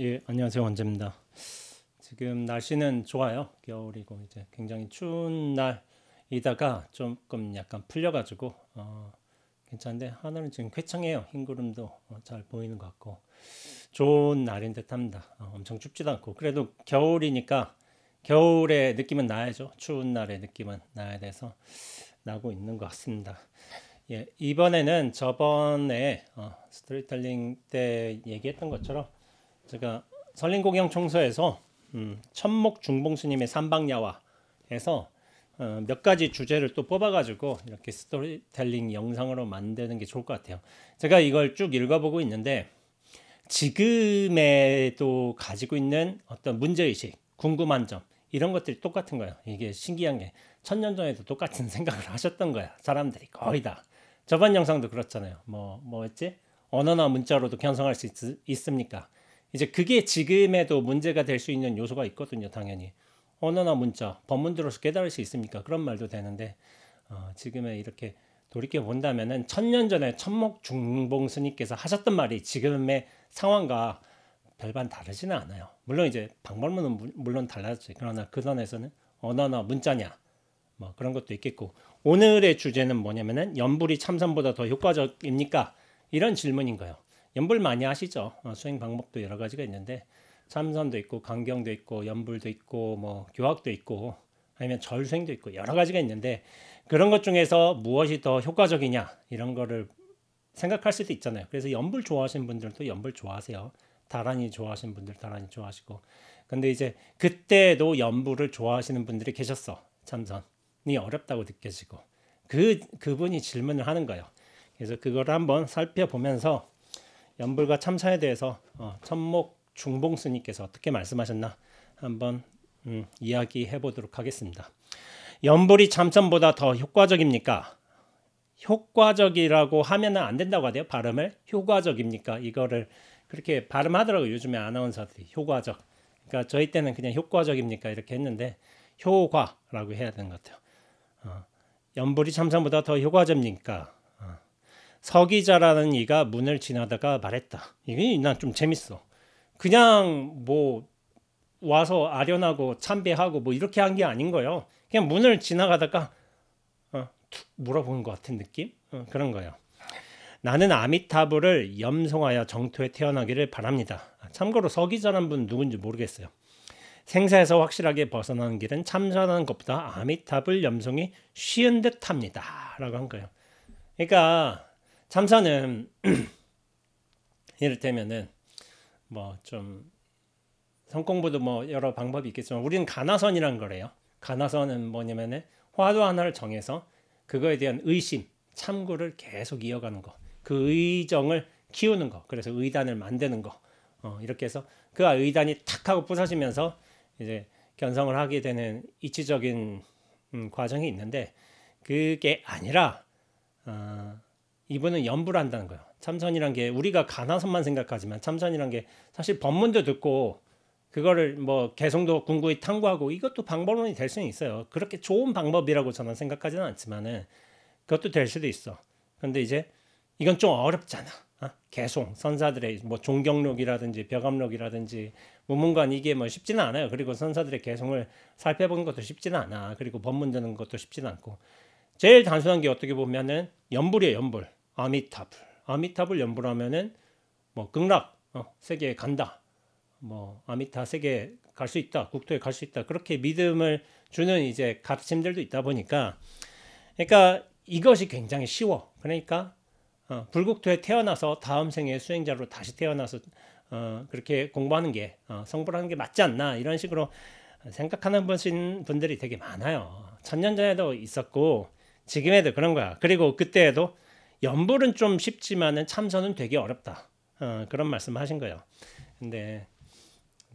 예, 안녕하세요. 원재입니다. 지금 날씨는 좋아요. 겨울이고 이제 굉장히 추운 날이다가 조금 약간 풀려가지고 괜찮은데 하늘은 지금 쾌청해요. 흰 구름도 잘 보이는 것 같고 좋은 날인 듯합니다. 엄청 춥지도 않고 그래도 겨울이니까 겨울의 느낌은 나야죠. 추운 날의 느낌은 나야 돼서 나고 있는 것 같습니다. 예, 이번에는 저번에 스토리텔링 때 얘기했던 것처럼 제가 설린고경 청소에서 천목 중봉스님의 삼박야화에서 몇 가지 주제를 또 뽑아가지고 이렇게 스토리텔링 영상으로 만드는 게 좋을 것 같아요. 제가 이걸 쭉 읽어보고 있는데 지금에도 가지고 있는 어떤 문제의식, 궁금한 점 이런 것들이 똑같은 거예요. 이게 신기한 게 1000년 전에도 똑같은 생각을 하셨던 거야. 사람들이 거의 다. 저번 영상도 그렇잖아요. 뭐였지? 언어나 문자로도 견성할 수 있습니까? 이제 그게 지금에도 문제가 될 수 있는 요소가 있거든요. 당연히 언어나 문자, 법문 들어서 깨달을 수 있습니까? 그런 말도 되는데 지금에 이렇게 돌이켜 본다면은 1000년 전에 천목 중봉 스님께서 하셨던 말이 지금의 상황과 별반 다르지는 않아요. 물론 이제 방법론은 물론 달라졌지. 그러나 그 선에서는 언어나 문자냐 뭐 그런 것도 있겠고, 오늘의 주제는 뭐냐면은 연불이 참선보다 더 효과적입니까? 이런 질문인 거예요. 연불 많이 하시죠? 수행 방법도 여러 가지가 있는데 참선도 있고 강경도 있고 연불도 있고 뭐 교학도 있고 아니면 절수행도 있고 여러 가지가 있는데 그런 것 중에서 무엇이 더 효과적이냐 이런 거를 생각할 수도 있잖아요. 그래서 연불 좋아하시는 분들도 연불 좋아하세요. 다란히 좋아하시는 분들 다란히 좋아하시고, 근데 이제 그때도 연불을 좋아하시는 분들이 계셨어. 참선이 어렵다고 느껴지고 그분이 질문을 하는 거예요. 그래서 그걸 한번 살펴보면서 연불과 참선에 대해서 천목 중봉 스님께서 어떻게 말씀하셨나 한번 이야기해 보도록 하겠습니다. 연불이 참선보다 더 효과적입니까? 효과적이라고 하면은 안 된다고 하대요. 발음을 효과적입니까? 이거를 그렇게 발음하더라고요. 요즘에 아나운서들이 효과적. 그러니까 저희 때는 그냥 효과적입니까? 이렇게 했는데 효과라고 해야 되는 것 같아요. 연불이 참선보다 더 효과적입니까? 서기자라는 이가 문을 지나다가 말했다. 이게 난 좀 재밌어. 그냥 뭐 와서 아련하고 참배하고 뭐 이렇게 한 게 아닌 거예요. 그냥 문을 지나가다가 툭 물어보는 것 같은 느낌? 그런 거예요. 나는 아미타불을 염송하여 정토에 태어나기를 바랍니다. 참고로 서기자란 분 누군지 모르겠어요. 생사에서 확실하게 벗어나는 길은 참선하는 것보다 아미타불 염송이 쉬운 듯합니다. 라고 한 거예요. 그러니까 참선은 이를테면은 뭐 좀 성공부도 뭐 여러 방법이 있겠지만 우리는 가나선이란 거래요. 가나선은 뭐냐면은 화두 하나를 정해서 그거에 대한 의심, 참고를 계속 이어가는 거. 그 의정을 키우는 거. 그래서 의단을 만드는 거. 이렇게 해서 그 의단이 탁 하고 부서지면서 이제 견성을 하게 되는 이치적인 과정이 있는데, 그게 아니라 이분은 연불을 한다는 거예요. 참선이란 게 우리가 가나선만 생각하지만 참선이란 게 사실 법문도 듣고 그거를 뭐 개성도 궁구히 탐구하고 이것도 방법론이 될 수는 있어요. 그렇게 좋은 방법이라고 저는 생각하지는 않지만은 그것도 될 수도 있어. 근데 이제 이건 좀 어렵잖아. 개송 선사들의 뭐 종경록이라든지 벼감록이라든지 문문관 이게 뭐 쉽지는 않아요. 그리고 선사들의 개송을 살펴보는 것도 쉽지는 않아. 그리고 법문 드는 것도 쉽지는 않고 제일 단순한 게 어떻게 보면은 연불이에요. 연불. 아미타불 연불하면은 뭐 극락 세계에 간다. 뭐 아미타 세계에 갈 수 있다. 국토에 갈 수 있다. 그렇게 믿음을 주는 이제 가르침들도 있다 보니까, 그러니까 이것이 굉장히 쉬워. 그러니까 불국토에 태어나서 다음 생에 수행자로 다시 태어나서 그렇게 공부하는 게 성불하는 게 맞지 않나 이런 식으로 생각하는 분들이 되게 많아요. 1000년 전에도 있었고 지금에도 그런 거야. 그리고 그때에도 연불은 좀 쉽지만은 참선은 되게 어렵다. 그런 말씀하신 거예요. 근데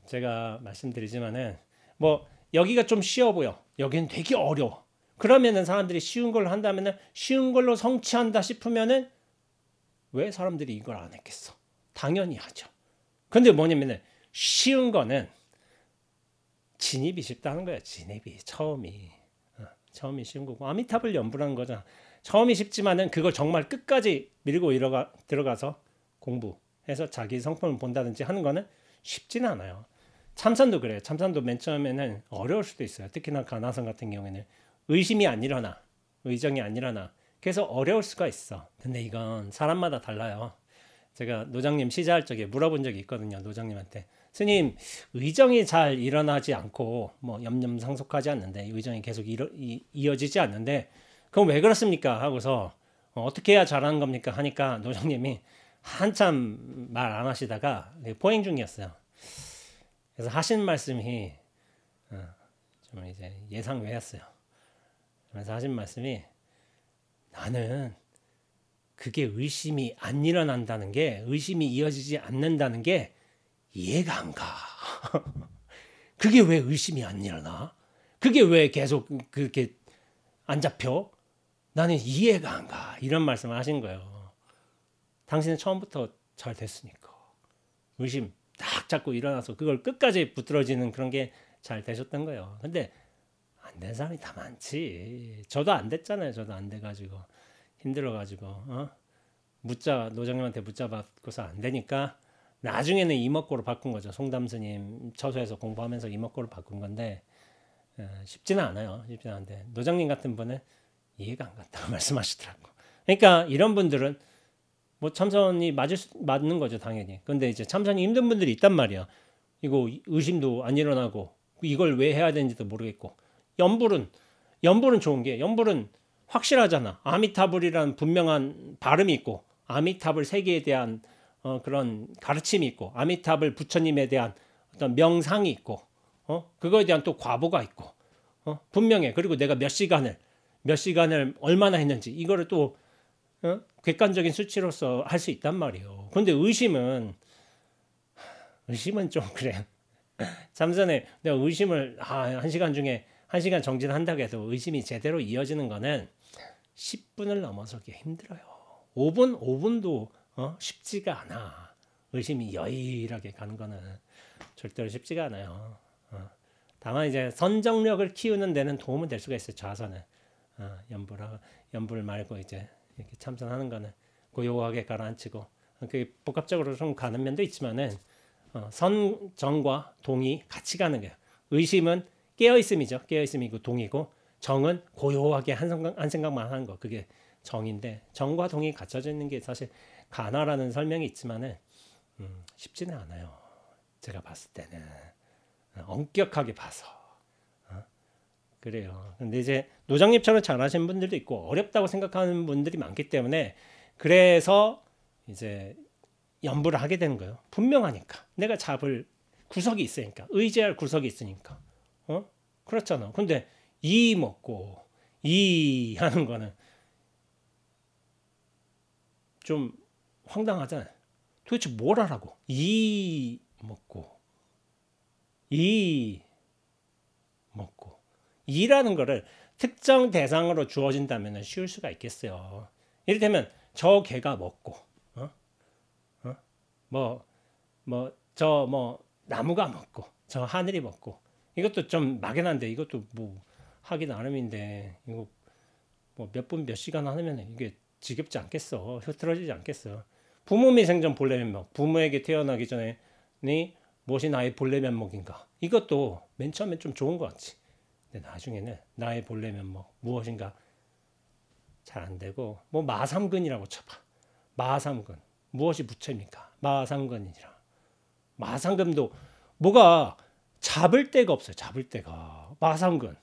제가 말씀드리지만은 뭐 여기가 좀 쉬워 보여. 여기는 되게 어려워. 그러면은 사람들이 쉬운 걸로 한다면은 쉬운 걸로 성취한다 싶으면은 왜 사람들이 이걸 안 했겠어? 당연히 하죠. 근데 뭐냐면은 쉬운 거는 진입이 쉽다는 거야. 진입이 처음이 쉬운 거고 아미타불 연불하는 거잖아. 처음이 쉽지만은 그걸 정말 끝까지 밀고 들어가서 공부해서 자기 성품을 본다든지 하는 거는 쉽지는 않아요. 참선도 그래요. 참선도 맨 처음에는 어려울 수도 있어요. 특히나 가나선 같은 경우에는 의심이 안 일어나, 의정이 안 일어나. 그래서 어려울 수가 있어. 근데 이건 사람마다 달라요. 제가 노장님 시자할 적에 물어본 적이 있거든요. 노장님한테. 스님, 의정이 잘 일어나지 않고 뭐 염염상속하지 않는데 의정이 계속 이어지지 않는데 그럼 왜 그렇습니까? 하고서 어떻게 해야 잘하는 겁니까? 하니까 노장님이 한참 말 안 하시다가 포행 중이었어요. 그래서 하신 말씀이 좀 이제 예상 외였어요. 그래서 하신 말씀이 나는 그게 의심이 안 일어난다는 게 의심이 이어지지 않는다는 게 이해가 안 가. 그게 왜 의심이 안 일어나? 그게 왜 계속 그렇게 안 잡혀? 나는 이해가 안 가. 이런 말씀을 하신 거예요. 당신은 처음부터 잘 됐으니까. 의심 딱 잡고 일어나서 그걸 끝까지 붙들어지는 그런 게 잘 되셨던 거예요. 근데 안 된 사람이 다 많지. 저도 안 됐잖아요. 저도 안 돼가지고 힘들어가지고 노장님한테 묻자 받고서 안 되니까 나중에는 이먹고로 바꾼 거죠. 송담스님 처소에서 공부하면서 이먹고로 바꾼 건데 쉽지는 않아요. 쉽지는 않은데 노장님 같은 분은 이해가 안 간다고 말씀하시더라고. 그러니까 이런 분들은 뭐 참선이 맞는 거죠, 당연히. 근데 이제 참선이 힘든 분들이 있단 말이야. 이거 의심도 안 일어나고 이걸 왜 해야 되는지도 모르겠고. 연불은 좋은 게 연불은 확실하잖아. 아미타불이라는 분명한 발음이 있고 아미타불 세계에 대한 그런 가르침이 있고 아미타불 부처님에 대한 어떤 명상이 있고 그거에 대한 또 과보가 있고 분명해. 그리고 내가 몇 시간을 얼마나 했는지 이거를 또 객관적인 수치로서 할 수 있단 말이에요. 근데 의심은 좀 그래. 참선에 내가 의심을 1시간 중에 1시간 정진한다고 해도 의심이 제대로 이어지는 거는 10분을 넘어서기 힘들어요. 5분도 쉽지가 않아. 의심이 여일하게 가는 거는 절대로 쉽지가 않아요. 다만 이제 선정력을 키우는 데는 도움은 될 수가 있어요. 좌선은 연불 말고 이제 이렇게 참선하는 거는 고요하게 가라앉히고 그 복합적으로 좀 가는 면도 있지만은 선정과 동이 같이 가는 거예요. 의심은 깨어있음이죠. 깨어있음이고 동이고 정은 고요하게 한 생각만 하는 거. 그게 정인데 정과 동이 갖춰져 있는 게 사실 가나라는 설명이 있지만은 쉽지는 않아요. 제가 봤을 때는 엄격하게 봐서 그래요. 근데 이제 노장님처럼 잘하시는 분들도 있고 어렵다고 생각하는 분들이 많기 때문에 그래서 이제 연부를 하게 되는 거예요. 분명하니까 내가 잡을 구석이 있으니까 의지할 구석이 있으니까 그렇잖아. 근데 이 먹고 이 하는 거는 좀 황당하잖아요. 도대체 뭘 하라고? 이 먹고 이 먹고 이라는 거를 특정 대상으로 주어진다면 쉬울 수가 있겠어요. 이를테면 저 개가 먹고 나무가 먹고 저 하늘이 먹고 이것도 좀 막연한데 이것도 뭐 하기 나름인데 이거 뭐 몇 분 몇 시간 하면 이게 지겹지 않겠어. 흐트러지지 않겠어. 부모 미생전 본래 면목. 부모에게 태어나기 전에 무엇이 나의 본래 면목인가. 이것도 맨 처음엔 좀 좋은 것 같지. 근데 나중에는 나의 본래 면목 무엇인가 잘 안 되고 뭐 마삼근이라고 쳐봐. 마삼근 무엇이 부처입니까? 마삼근이라. 마삼근도 뭐가 잡을 데가 없어요. 잡을 데가 마삼근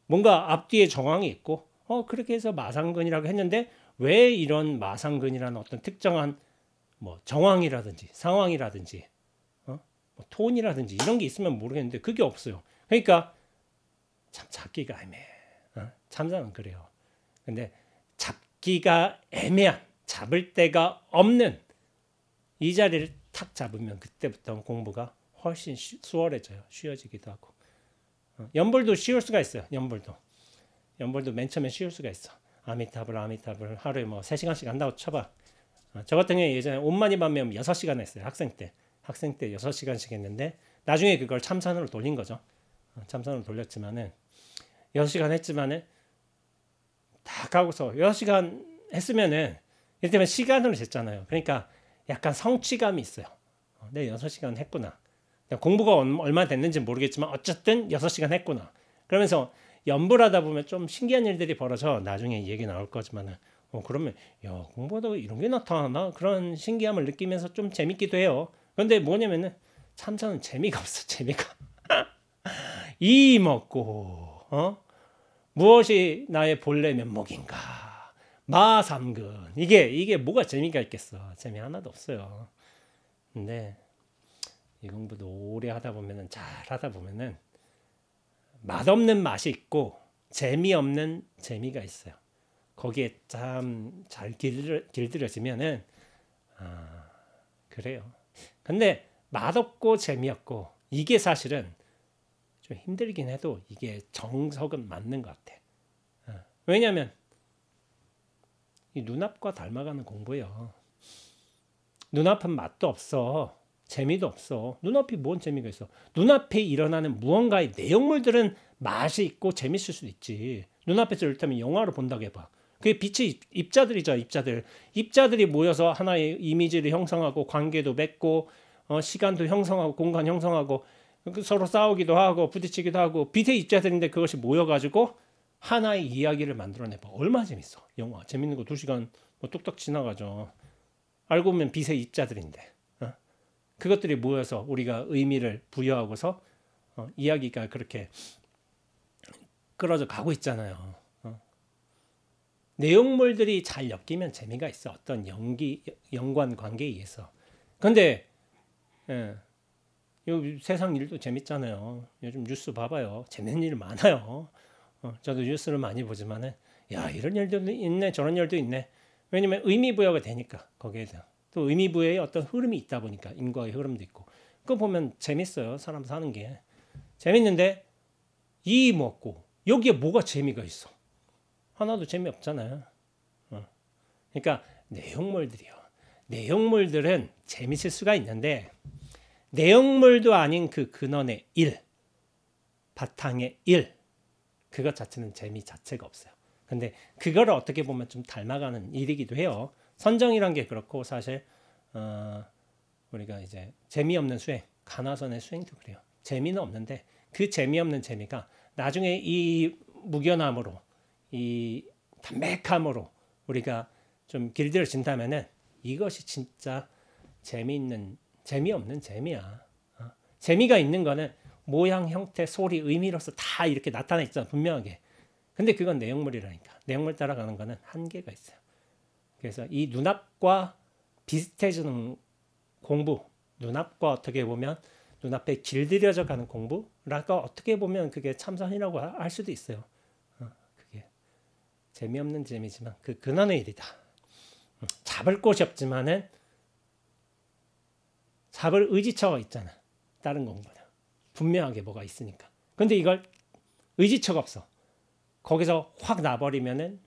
뭔가 앞뒤에 정황이 있고 그렇게 해서 마삼근이라고 했는데 왜 이런 마삼근이라는 어떤 특정한 뭐 정황이라든지 상황이라든지 뭐 톤이라든지 이런 게 있으면 모르겠는데 그게 없어요. 그러니까 참 잡기가 애매해. 참선은 그래요. 근데 잡기가 애매한 잡을 데가 없는 이 자리를 탁 잡으면 그때부터 공부가 훨씬 수월해져요. 쉬워지기도 하고. 연불도 쉬울 수가 있어요. 연불도 맨 처음에 쉬울 수가 있어. 아미타불 하루에 뭐 3시간씩 한다고 쳐봐. 저 같은 경우에 예전에 옷만 입으면 6시간 했어요. 학생 때 6시간씩 했는데 나중에 그걸 참선으로 돌린 거죠. 참선으로 돌렸지만은 6시간 했지만은 다 하고서 6시간 했으면은 이를테면 시간으로 쟀잖아요. 그러니까 약간 성취감이 있어요. 내 6시간 했구나. 공부가 얼마 됐는지 모르겠지만 어쨌든 6시간 했구나. 그러면서 연불 하다 보면 좀 신기한 일들이 벌어져. 나중에 이 얘기 나올 거지만은 그러면 야, 공부하다가 이런 게 나타나나? 그런 신기함을 느끼면서 좀 재밌기도 해요. 그런데 뭐냐면은 참선은 재미가 없어. 재미가. 이 먹고 무엇이 나의 본래 면목인가? 마삼근. 이게 뭐가 재미가 있겠어. 재미 하나도 없어요. 근데 이 공부도 오래 하다 보면은 잘 하다 보면은 맛없는 맛이 있고 재미없는 재미가 있어요. 거기에 참 잘 길들여지면은 그래요. 근데 맛없고 재미없고 이게 사실은 좀 힘들긴 해도 이게 정석은 맞는 것 같아. 왜냐하면 이 눈앞과 닮아가는 공부예요. 눈앞은 맛도 없어. 재미도 없어. 눈앞이 뭔 재미가 있어. 눈앞에 일어나는 무언가의 내용물들은 맛이 있고 재밌을 수도 있지. 눈앞에서 이를테면 영화를 본다고 해봐. 그게 빛의 입자들이죠. 입자들이 모여서 하나의 이미지를 형성하고 관계도 맺고 시간도 형성하고 공간 형성하고 서로 싸우기도 하고 부딪히기도 하고 빛의 입자들인데 그것이 모여가지고 하나의 이야기를 만들어내봐. 얼마나 재밌어. 영화 재밌는 거 2시간 뚝딱 지나가죠. 알고 보면 빛의 입자들인데 그것들이 모여서 우리가 의미를 부여하고서 이야기가 그렇게 끌어져 가고 있잖아요. 내용물들이 잘 엮이면 재미가 있어. 어떤 연관 관계에 의해서. 근데 세상 일도 재밌잖아요. 요즘 뉴스 봐봐요. 재밌는 일 많아요. 저도 뉴스를 많이 보지만은 야 이런 일도 있네 저런 일도 있네. 왜냐면 의미 부여가 되니까 거기에 대한 또 의미 부여의 어떤 흐름이 있다 보니까 인과의 흐름도 있고 그거 보면 재밌어요. 사람 사는 게 재밌는데 이 먹고 여기에 뭐가 재미가 있어? 하나도 재미없잖아요. 그러니까 내용물들이요. 내용물들은 재밌을 수가 있는데 내용물도 아닌 그 근원의 일, 바탕의 일 그것 자체는 재미 자체가 없어요. 근데 그거를 어떻게 보면 좀 닮아가는 일이기도 해요. 선정이란 게 그렇고 사실 우리가 이제 재미없는 수행, 가나선의 수행도 그래요. 재미는 없는데 그 재미없는 재미가 나중에 이 무견함으로 이 담백함으로 우리가 좀 길들여진다면은 이것이 진짜 재미없는 재미야. 재미가 있는 거는 모양, 형태, 소리, 의미로서 다 이렇게 나타나 있잖아 분명하게. 근데 그건 내용물이라니까. 내용물 따라가는 거는 한계가 있어요. 그래서 이 눈앞과 비슷해지는 공부, 눈앞과 어떻게 보면 눈앞에 길들여져 가는 공부라고 어떻게 보면 그게 참선이라고 할 수도 있어요. 그게 재미없는 재미지만 그 근원의 일이다. 잡을 곳이 없지만은 잡을 의지처가 있잖아. 다른 공부는 분명하게 뭐가 있으니까. 근데 이걸 의지처가 없어. 거기서 확 나버리면은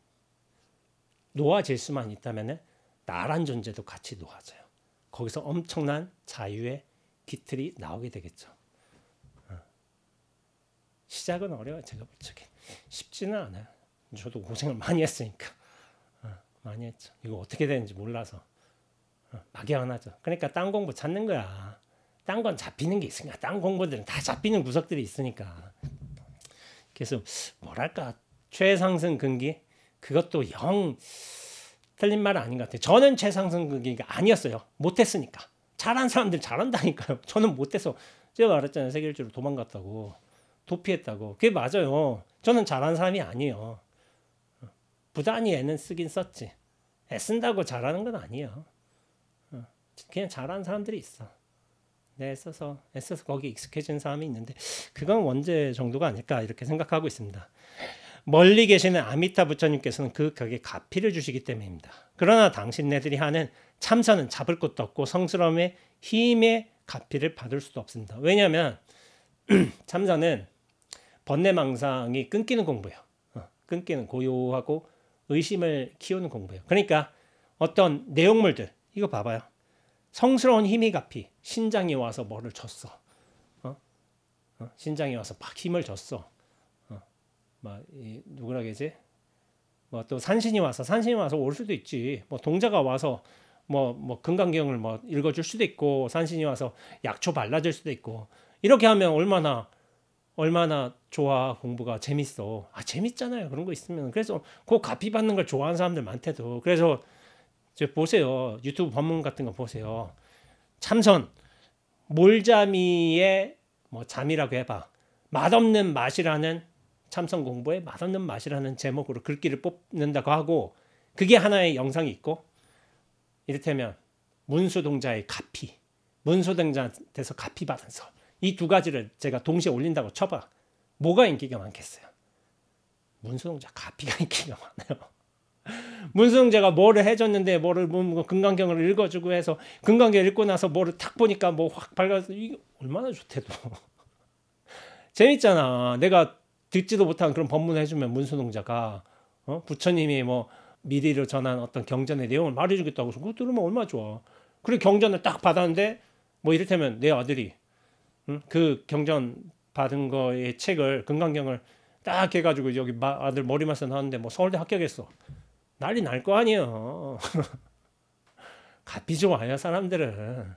놓아질 수만 있다면은 나란 존재도 같이 놓아져요. 거기서 엄청난 자유의 기틀이 나오게 되겠죠. 시작은 어려워요. 제가 볼 적에 쉽지는 않아요. 저도 고생을 많이 했으니까 많이 했죠. 이거 어떻게 되는지 몰라서 막연하죠. 그러니까 딴 공부 찾는 거야. 딴 건 잡히는 게 있으니까. 딴 공부들은 다 잡히는 구석들이 있으니까. 그래서 뭐랄까 최상승 근기 그것도 영 틀린 말은 아닌 것 같아요. 저는 최상승 근기가 아니었어요. 못했으니까. 잘한 사람들 잘한다니까요. 저는 못해서 제가 말했잖아요. 세계 일주로 도망갔다고. 도피했다고. 그게 맞아요. 저는 잘한 사람이 아니에요. 부단히 애는 쓰긴 썼지. 애쓴다고 잘하는 건 아니에요. 그냥 잘하는 사람들이 있어. 애써서 거기 익숙해진 사람이 있는데 그건 원죄 정도가 아닐까 이렇게 생각하고 있습니다. 멀리 계시는 아미타 부처님께서는 그 격에 가피를 주시기 때문입니다. 그러나 당신네들이 하는 참선은 잡을 것도 없고 성스러움의 힘의 가피를 받을 수도 없습니다. 왜냐하면 참선은 번뇌망상이 끊기는 공부예요. 끊기는 고요하고 의심을 키우는 공부예요. 그러니까 어떤 내용물들 이거 봐봐요. 성스러운 힘이 가피 신장이 와서 뭐를 줬어. 신장이 와서 막 힘을 줬어. 누구라 그러지? 뭐 또 산신이 와서 올 수도 있지. 뭐 동자가 와서 뭐 금강경을 뭐 읽어줄 수도 있고 산신이 와서 약초 발라줄 수도 있고 이렇게 하면 얼마나 좋아. 공부가 재밌어. 재밌잖아요. 그런 거 있으면. 그래서 그 가피 받는 걸 좋아하는 사람들 많대도. 그래서 이제 보세요. 유튜브 법문 같은 거 보세요. 참선 몰자미의 뭐 잠이라고 해봐. 맛없는 맛이라는 참선 공부에 맛없는 맛이라는 제목으로 글귀를 뽑는다고 하고 그게 하나의 영상이 있고 이를테면 문수동자의 가피, 문수동자한테서 가피 받은 설 이 두 가지를 제가 동시에 올린다고 쳐봐. 뭐가 인기가 많겠어요? 문수동자 가피가 인기가 많아요. 문수동자가 뭐를 해줬는데 뭐를 금강경을 읽어주고 해서 금강경 읽고 나서 뭐를 탁 보니까 뭐 확 밝아서 이게 얼마나 좋대도 재밌잖아. 내가 듣지도 못한 그런 법문을 해주면 문수동자가 부처님이 뭐 미리로 전한 어떤 경전의 내용을 말해주겠다고 해서 그거 들으면 얼마나 좋아. 그리고 경전을 딱 받았는데 뭐 이를테면 내 아들이 그 경전 받은 거의 책을 금강경을 딱 해가지고 여기 아들 머리맡에 나왔는데 뭐 서울대 합격했어. 난리 날 거 아니에요. 가피 좋아해요 사람들은.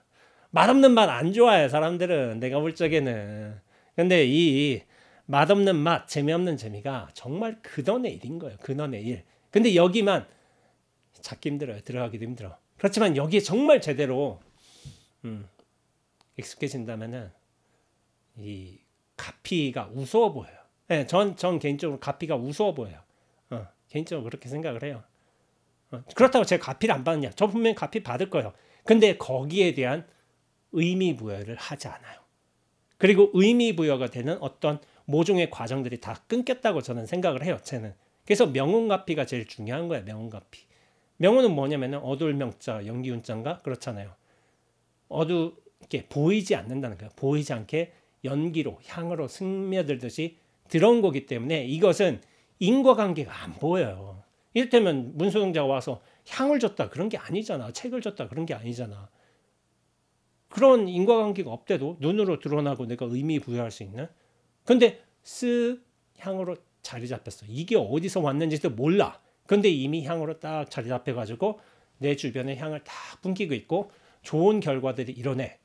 맛없는 맛 안 좋아해요 사람들은. 내가 볼 적에는. 근데 이 맛없는 맛, 재미없는 재미가 정말 근원의 일인 거예요. 근원의 일. 근데 여기만 찾기 힘들어요. 들어가기도 힘들어. 그렇지만 여기에 정말 제대로 익숙해진다면은 이 가피가 우스워 보여요. 네, 전 개인적으로 가피가 우스워 보여요. 개인적으로 그렇게 생각을 해요. 그렇다고 제가 가피를 안 받느냐? 저 분명히 가피 받을 거예요. 근데 거기에 대한 의미 부여를 하지 않아요. 그리고 의미 부여가 되는 어떤 모종의 과정들이 다 끊겼다고 저는 생각을 해요. 쟤는. 그래서 명운가피가 제일 중요한 거예요. 명운가피. 명운은 뭐냐면은 어두울명자, 연기운자인가 그렇잖아요. 어둡게 보이지 않는다는 거예요. 보이지 않게 연기로 향으로 스며들듯이 들어온 거기 때문에 이것은 인과관계가 안 보여요. 이를테면 문수동자가 와서 향을 줬다 그런 게 아니잖아. 책을 줬다 그런 게 아니잖아. 그런 인과관계가 없대도 눈으로 드러나고 내가 의미 부여할 수 있는. 근데 쓱 향으로 자리 잡혔어. 이게 어디서 왔는지도 몰라. 근데 이미 향으로 딱 자리 잡혀가지고 내 주변에 향을 딱 풍기고 있고 좋은 결과들이 일어내.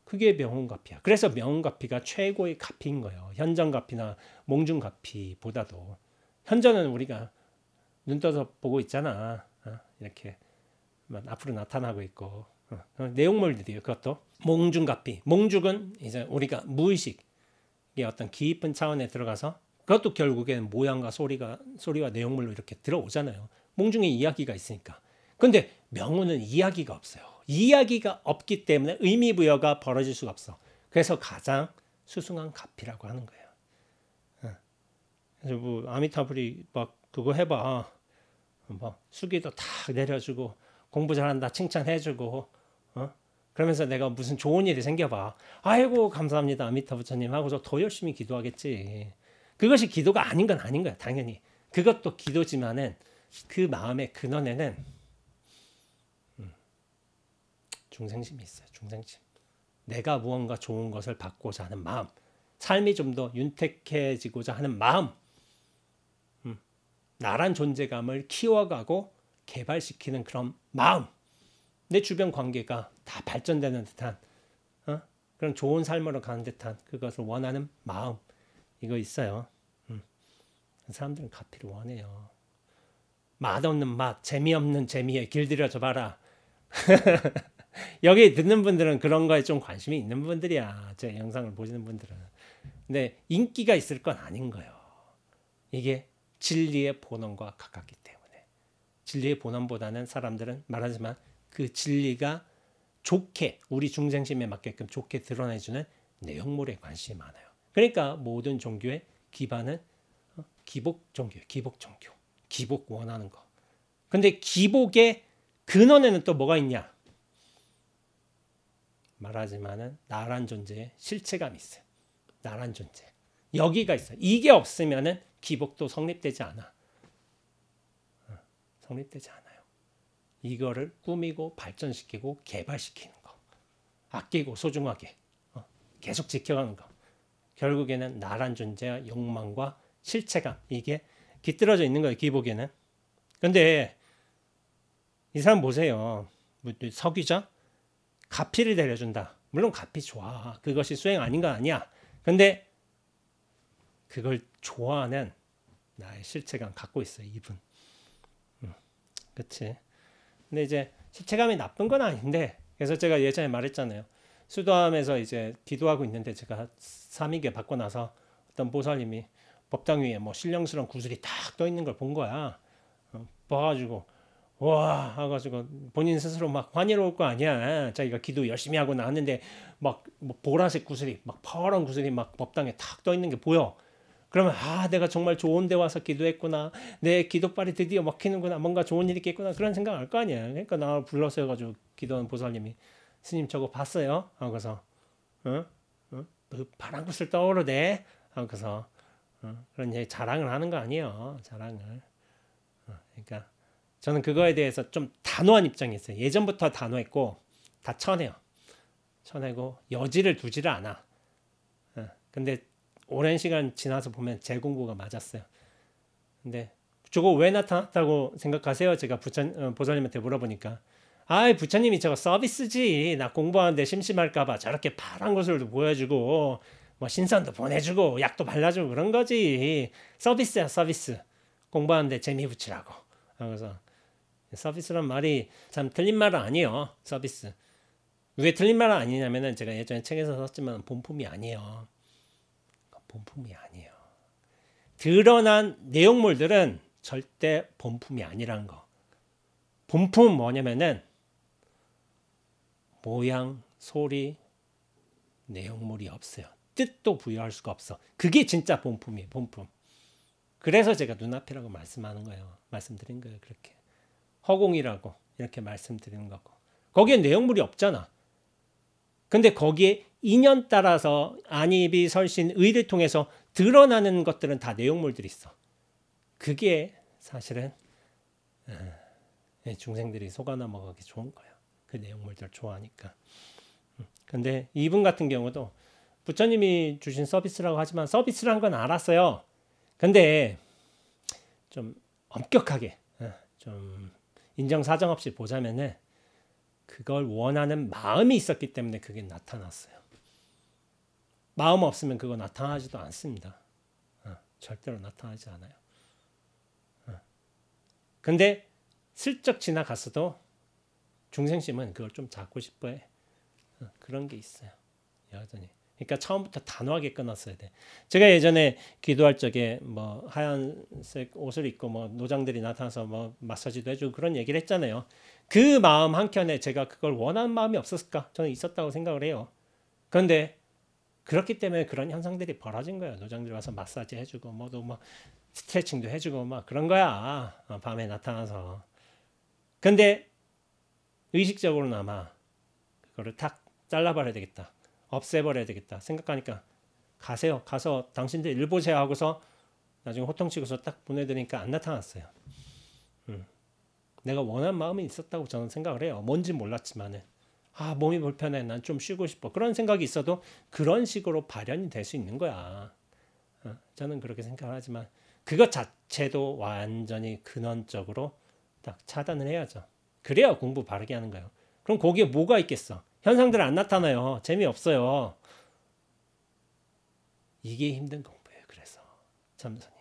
그게 명운가피야. 그래서 명운가피가 최고의 가피인 거예요. 현전가피나 몽중가피보다도. 현전은 우리가 눈 떠서 보고 있잖아. 이렇게 앞으로 나타나고 있고 내용물들이에요. 그것도 몽중가피. 몽중은 이제 우리가 무의식의 어떤 깊은 차원에 들어가서 그것도 결국에는 모양과 소리와 내용물로 이렇게 들어오잖아요. 몽중에 이야기가 있으니까. 근데 명운은 이야기가 없어요. 이야기가 없기 때문에 의미 부여가 벌어질 수가 없어. 그래서 가장 수승한 가피라고 하는 거예요. 그래서 뭐 아미타불이 막 그거 해봐. 뭐 수기도 탁 내려주고 공부 잘한다 칭찬해주고 그러면서 내가 무슨 좋은 일이 생겨봐. 아이고 감사합니다 아미타 부처님 하고서 더 열심히 기도하겠지. 그것이 기도가 아닌 건 아닌 거야 당연히. 그것도 기도지만은 그 마음의 근원에는 중생심이 있어요. 중생심. 내가 무언가 좋은 것을 받고자 하는 마음. 삶이 좀 더 윤택해지고자 하는 마음. 나란 존재감을 키워가고 개발시키는 그런 마음. 내 주변 관계가 다 발전되는 듯한 그런 좋은 삶으로 가는 듯한 그것을 원하는 마음. 이거 있어요. 사람들은 가피를 원해요. 맛없는 맛, 재미없는 재미에 길들여져 봐라. 여기 듣는 분들은 그런 거에 좀 관심이 있는 분들이야. 제 영상을 보시는 분들은. 근데 인기가 있을 건 아닌 거예요. 이게 진리의 본원과 가깝기 때문에. 진리의 본원보다는 사람들은 말하지만 그 진리가 좋게 우리 중생심에 맞게끔 좋게 드러내주는 내용물에 관심이 많아요. 그러니까 모든 종교의 기반은 기복 종교예요. 기복 종교. 기복 원하는 거. 근데 기복의 근원에는 또 뭐가 있냐? 말하지만은 나란 존재의 실체감이 있어요. 나란 존재. 여기가 있어요. 이게 없으면은 기복도 성립되지 않아. 성립되지 않아요. 이거를 꾸미고 발전시키고 개발시키는 거. 아끼고 소중하게 계속 지켜가는 거. 결국에는 나란 존재와 욕망과 실체감. 이게 깃들어져 있는 거예요. 기복에는. 근데 이 사람 보세요. 석유죠. 가피를 내려준다. 물론 가피 좋아. 그것이 수행 아닌 건 아니야. 근데 그걸 좋아하는 나의 실체감 갖고 있어요. 이분. 그치. 근데 이제 실체감이 나쁜 건 아닌데, 그래서 제가 예전에 말했잖아요. 수도함에서 이제 기도하고 있는데 제가 삼위계 받고 나서 어떤 보살님이 법당 위에 뭐 신령스러운 구슬이 딱 떠 있는 걸 본 거야. 봐가지고 와 하가지고 본인 스스로 막 환희로울 거 아니야. 자기가 기도 열심히 하고 나왔는데 막뭐 보라색 구슬이 막 파란 구슬이 막 법당에 탁 떠 있는 게 보여. 그러면 내가 정말 좋은 데 와서 기도했구나. 내 기도빨이 드디어 먹히는구나. 뭔가 좋은 일이 있겠구나. 그런 생각 할 거 아니야. 그러니까 나 불러서 해가지고 기도한 보살님이 스님 저거 봤어요? 하고서 그 파란 구슬 떠오르대. 하고서 그런 얘기 자랑을 하는 거 아니에요. 자랑을. 그러니까 저는 그거에 대해서 좀 단호한 입장이 있어요. 예전부터 단호했고 다 쳐내요. 쳐내고 여지를 두지를 않아. 근데 오랜 시간 지나서 보면 제 공부가 맞았어요. 근데 저거 왜 나타났다고 생각하세요? 제가 보살님한테 물어보니까 부처님이 저거 서비스지. 나 공부하는데 심심할까봐 저렇게 파란 구슬도 보여주고 뭐 신선도 보내주고 약도 발라주고 그런 거지. 서비스야 서비스. 공부하는데 재미 붙이라고. 그래서 서비스란 말이 참 틀린 말은 아니에요. 서비스. 왜 틀린 말은 아니냐면은 제가 예전에 책에서 썼지만 본품이 아니에요. 본품이 아니에요. 드러난 내용물들은 절대 본품이 아니라는 거. 본품은 뭐냐면은 모양, 소리, 내용물이 없어요. 뜻도 부여할 수가 없어. 그게 진짜 본품이에요. 본품. 그래서 제가 눈앞이라고 말씀드린 거예요. 그렇게 허공이라고 이렇게 말씀드리는 거고. 거기에 내용물이 없잖아. 근데 거기에 인연 따라서 안입이 설신 의를 통해서 드러나는 것들은 다 내용물들이 있어. 그게 사실은 중생들이 속아 넘어가기 좋은 거예요. 그 내용물들 좋아하니까. 근데 이분 같은 경우도 부처님이 주신 서비스라고 하지만 서비스란 건 알았어요. 근데 좀 엄격하게 좀 인정사정 없이 보자면은 그걸 원하는 마음이 있었기 때문에 그게 나타났어요. 마음 없으면 그거 나타나지도 않습니다. 절대로 나타나지 않아요. 근데 슬쩍 지나갔어도 중생심은 그걸 좀 잡고 싶어해. 그런 게 있어요. 여전히. 그러니까 처음부터 단호하게 끊었어야 돼. 제가 예전에 기도할 적에 뭐 하얀색 옷을 입고 뭐 노장들이 나타나서 뭐 마사지도 해주고 그런 얘기를 했잖아요. 그 마음 한켠에 제가 그걸 원하는 마음이 없었을까? 저는 있었다고 생각을 해요. 그런데 그렇기 때문에 그런 현상들이 벌어진 거예요. 노장들이 와서 마사지 해주고 뭐도 뭐 스트레칭도 해주고 막 그런 거야. 밤에 나타나서. 근데 의식적으로나마 그거를 탁 잘라버려야 되겠다. 없애버려야 되겠다 생각하니까 가세요. 가서 당신들 일 보세요 하고서 나중에 호통치고서 딱 보내드리니까 안 나타났어요. 내가 원하는 마음이 있었다고 저는 생각을 해요. 뭔지 몰랐지만은 몸이 불편해. 난 좀 쉬고 싶어. 그런 생각이 있어도 그런 식으로 발현이 될 수 있는 거야. 저는 그렇게 생각을 하지만 그것 자체도 완전히 근원적으로 딱 차단을 해야죠. 그래야 공부 바르게 하는 거예요. 그럼 거기에 뭐가 있겠어? 현상들 안 나타나요. 재미없어요. 이게 힘든 공부예요. 그래서 참선이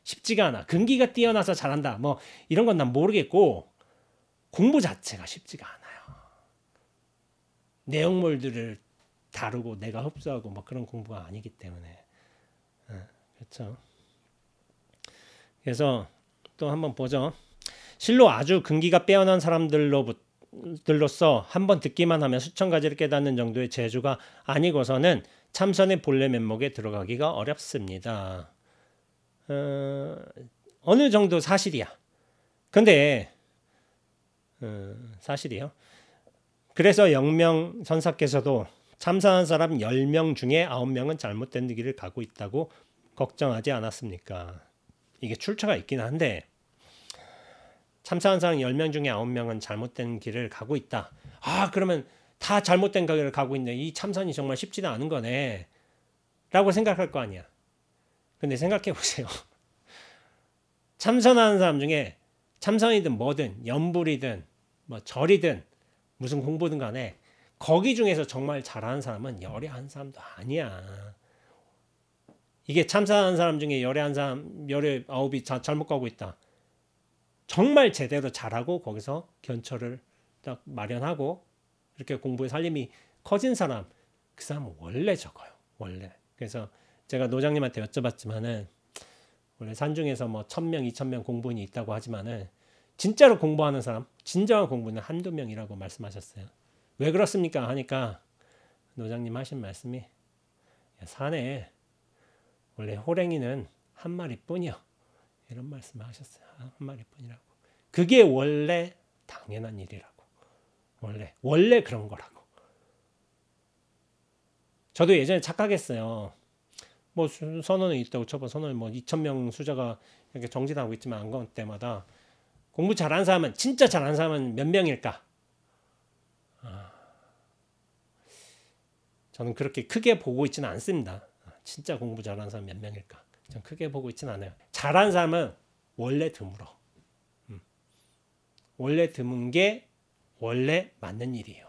쉽지가 않아. 근기가 뛰어나서 잘한다. 뭐 이런 건 난 모르겠고 공부 자체가 쉽지가 않아요. 내용물들을 다루고 내가 흡수하고 뭐 그런 공부가 아니기 때문에 그렇죠. 그래서 또 한번 보죠. 실로 아주 근기가 빼어난 사람들로서 한번 듣기만 하면 수천 가지를 깨닫는 정도의 재주가 아니고서는 참선의 본래 면목에 들어가기가 어렵습니다. 어느 정도 사실이야. 근데 사실이요. 그래서 영명 선사께서도 참선한 사람 10명 중에 9명은 잘못된 길을 가고 있다고 걱정하지 않았습니까? 이게 출처가 있긴 한데 참선한 사람 10명 중에 9명은 잘못된 길을 가고 있다. 그러면 다 잘못된 길을 가고 있네. 이 참선이 정말 쉽지는 않은 거네. 라고 생각할 거 아니야. 근데 생각해 보세요. 참선하는 사람 중에 참선이든 뭐든 연불이든 뭐 절이든 무슨 공부든 간에 거기 중에서 정말 잘하는 사람은 열에 한 사람도 아니야. 이게 참사하는 사람 중에 열에 한 사람, 열에 아홉이 잘못 가고 있다. 정말 제대로 잘하고 거기서 견처를 딱 마련하고 이렇게 공부의 살림이 커진 사람, 그 사람은 원래 적어요. 원래. 그래서 제가 노장님한테 여쭤봤지만은 원래 산중에서 뭐 1000명, 2000명 공부인이 있다고 하지만은 진짜로 공부하는 사람, 진정한 공부는 한두 명이라고 말씀하셨어요. 왜 그렇습니까? 하니까 노장님 하신 말씀이 산에 원래 호랭이는 한 마리뿐이요. 이런 말씀을 하셨어요. 한 마리뿐이라고. 그게 원래 당연한 일이라고. 원래 그런 거라고. 저도 예전에 착각했어요. 뭐 선언은 있다고 쳐봐. 선언은 뭐 2000명 수자가 이렇게 정진하고 있지만 안 건 때마다 공부 잘하는 사람은 진짜 잘하는 사람은 몇 명일까? 저는 그렇게 크게 보고 있지는 않습니다. 진짜 공부 잘하는 사람 몇 명일까? 전 크게 보고 있지는 않아요. 잘하는 사람은 원래 드물어. 원래 드문 게 원래 맞는 일이에요.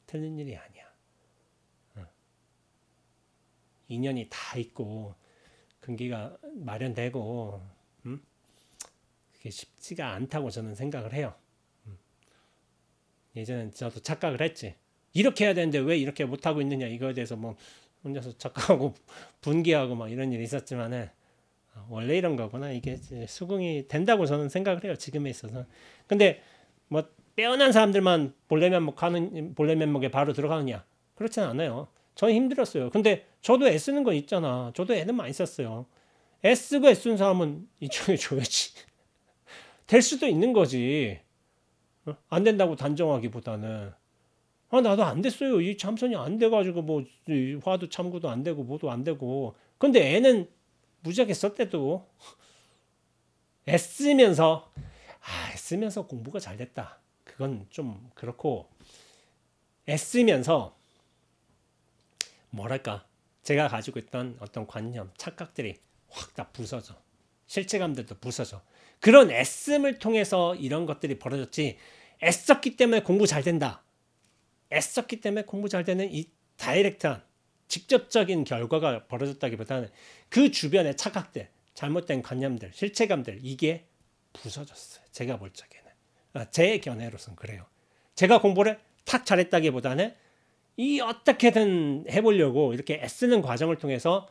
틀린 일이 아니야. 인연이 다 있고 근기가 마련되고 그게 쉽지가 않다고 저는 생각을 해요. 예전엔 저도 착각을 했지. 이렇게 해야 되는데 왜 이렇게 못하고 있느냐 이거에 대해서 뭐 혼자서 착각하고 분개하고 막 이런 일이 있었지만은 원래 이런 거구나. 이게 수긍이 된다고 저는 생각을 해요. 지금에 있어서. 근데 뭐 빼어난 사람들만 본래 면목에 바로 들어가느냐? 그렇지는 않아요. 저는 힘들었어요. 근데 저도 애쓰는 건 있잖아. 저도 애는 많이 썼어요. 애쓰고 애쓴 사람은 이쪽에 줘야지. 될 수도 있는 거지. 안 된다고 단정하기보다는 나도 안 됐어요. 이 참선이 안 돼가지고 뭐 화도 참고도 안 되고 뭐도 안 되고. 근데 애는 무지하게 썼대도 애쓰면서 공부가 잘 됐다. 그건 좀 그렇고 애쓰면서 뭐랄까 제가 가지고 있던 어떤 관념, 착각들이 확 다 부서져. 실체감들도 부서져. 그런 애씀을 통해서 이런 것들이 벌어졌지. 애썼기 때문에 공부 잘 된다. 애썼기 때문에 공부 잘 되는 이 다이렉트한 직접적인 결과가 벌어졌다기보다는 그 주변의 착각들, 잘못된 관념들, 실체감들 이게 부서졌어요. 제가 볼 적에는. 제 견해로서는 그래요. 제가 공부를 탁 잘했다기보다는 이 어떻게든 해보려고 이렇게 애쓰는 과정을 통해서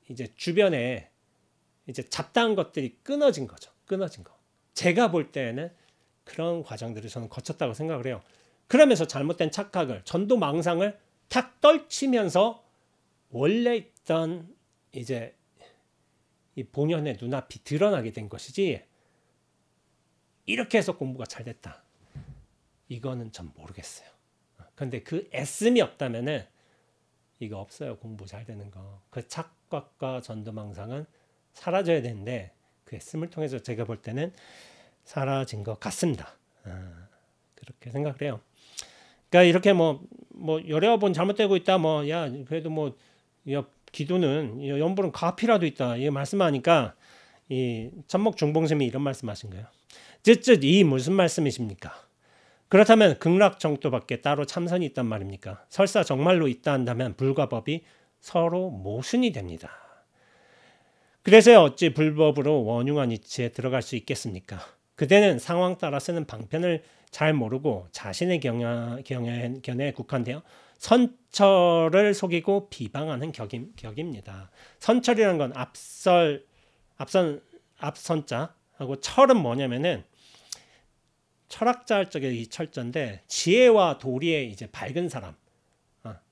이제 주변에 이제 잡다한 것들이 끊어진 거죠. 끊어진 거. 제가 볼 때는 그런 과정들을 저는 거쳤다고 생각을 해요. 그러면서 잘못된 착각을, 전도망상을 탁 떨치면서 원래 있던 이제 이 본연의 눈앞이 드러나게 된 것이지 이렇게 해서 공부가 잘 됐다. 이거는 전 모르겠어요. 근데 그 애씀이 없다면은 이거 없어요. 공부 잘 되는 거. 그 착각과 전도망상은 사라져야 되는데 그 애씀을 통해서 제가 볼 때는 사라진 것 같습니다. 그렇게 생각을 해요. 그러니까 이렇게 뭐 여러 번 잘못되고 있다. 그래도 기도는 연불은 가피라도 있다. 이 말씀하니까 이 천목중봉스님이 이런 말씀하신 거예요. 쯧쯧 이 무슨 말씀이십니까? 그렇다면 극락정토밖에 따로 참선이 있단 말입니까? 설사 정말로 있다 한다면 불과 법이 서로 모순이 됩니다. 그래서 어찌 불법으로 원흉한 이치에 들어갈 수 있겠습니까? 그대는 상황 따라 쓰는 방편을 잘 모르고 자신의 견해에 국한되어 선철을 속이고 비방하는 격입니다. 선철이라는 건 앞선자하고 철은 뭐냐면은 철학자 할 적에 이 철자인데 지혜와 도리에 이제 밝은 사람,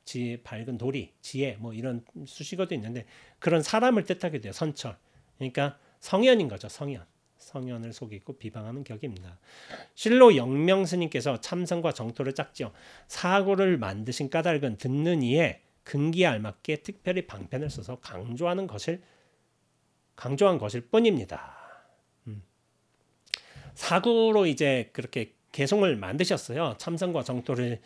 지혜 밝은 도리, 지혜 뭐 이런 수식어도 있는데 그런 사람을 뜻하게 돼요. 선철. 그러니까 성현인 거죠. 성현을 속이고 비방하는 격입니다. 실로 영명스님께서 참선과 정토를 짝지어 사고를 만드신 까닭은 듣는 이에 근기에 알맞게 특별히 방편을 써서 강조한 것일 뿐입니다. 사구로 이제 그렇게 개송을 만드셨어요. 참선과 정토를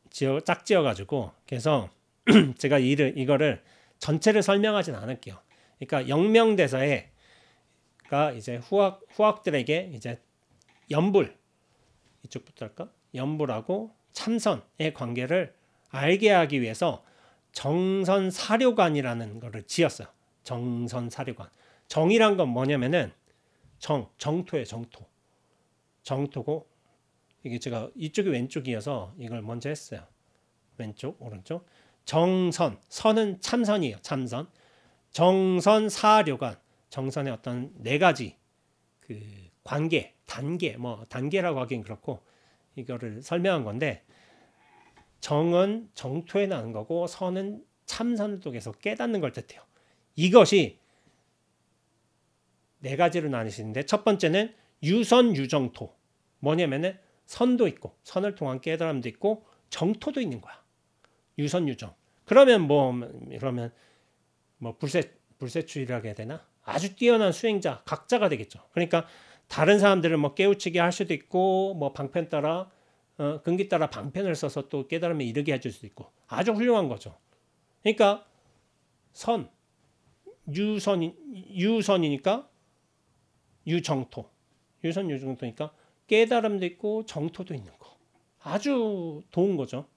짝지어 가지고. 그래서 제가 이거를 전체를 설명하진 않을게요. 그러니까 영명대사가 이제 후학들에게 이제 연불 이쪽부터 할까? 연불하고 참선의 관계를 알게 하기 위해서 정선사료관이라는 거를 지었어요. 정선사료관. 정이란 건 뭐냐면은 정토예요. 정토고 이게 제가 이쪽이 왼쪽이어서 이걸 먼저 했어요. 왼쪽, 오른쪽. 정선, 선은 참선이에요. 참선. 정선사료관. 정선의 어떤 네 가지 그 관계, 단계, 뭐 단계라고 하긴 그렇고 이거를 설명한 건데 정은 정토에 나는 거고 선은 참선을 통해서 깨닫는 걸 뜻해요. 이것이 네 가지로 나뉘시는데 첫 번째는 유선 유정토. 뭐냐면은 선도 있고 선을 통한 깨달음도 있고 정토도 있는 거야. 유선 유정. 그러면 불세출이라고 해야 되나? 아주 뛰어난 수행자, 각자가 되겠죠. 그러니까 다른 사람들을 뭐 깨우치게 할 수도 있고 뭐 방편 따라 근기 따라 방편을 써서 또 깨달음에 이르게 해줄 수도 있고 아주 훌륭한 거죠. 그러니까 유선이니까 유정토, 유선 유정토니까 깨달음도 있고 정토도 있는 거. 아주 좋은 거죠.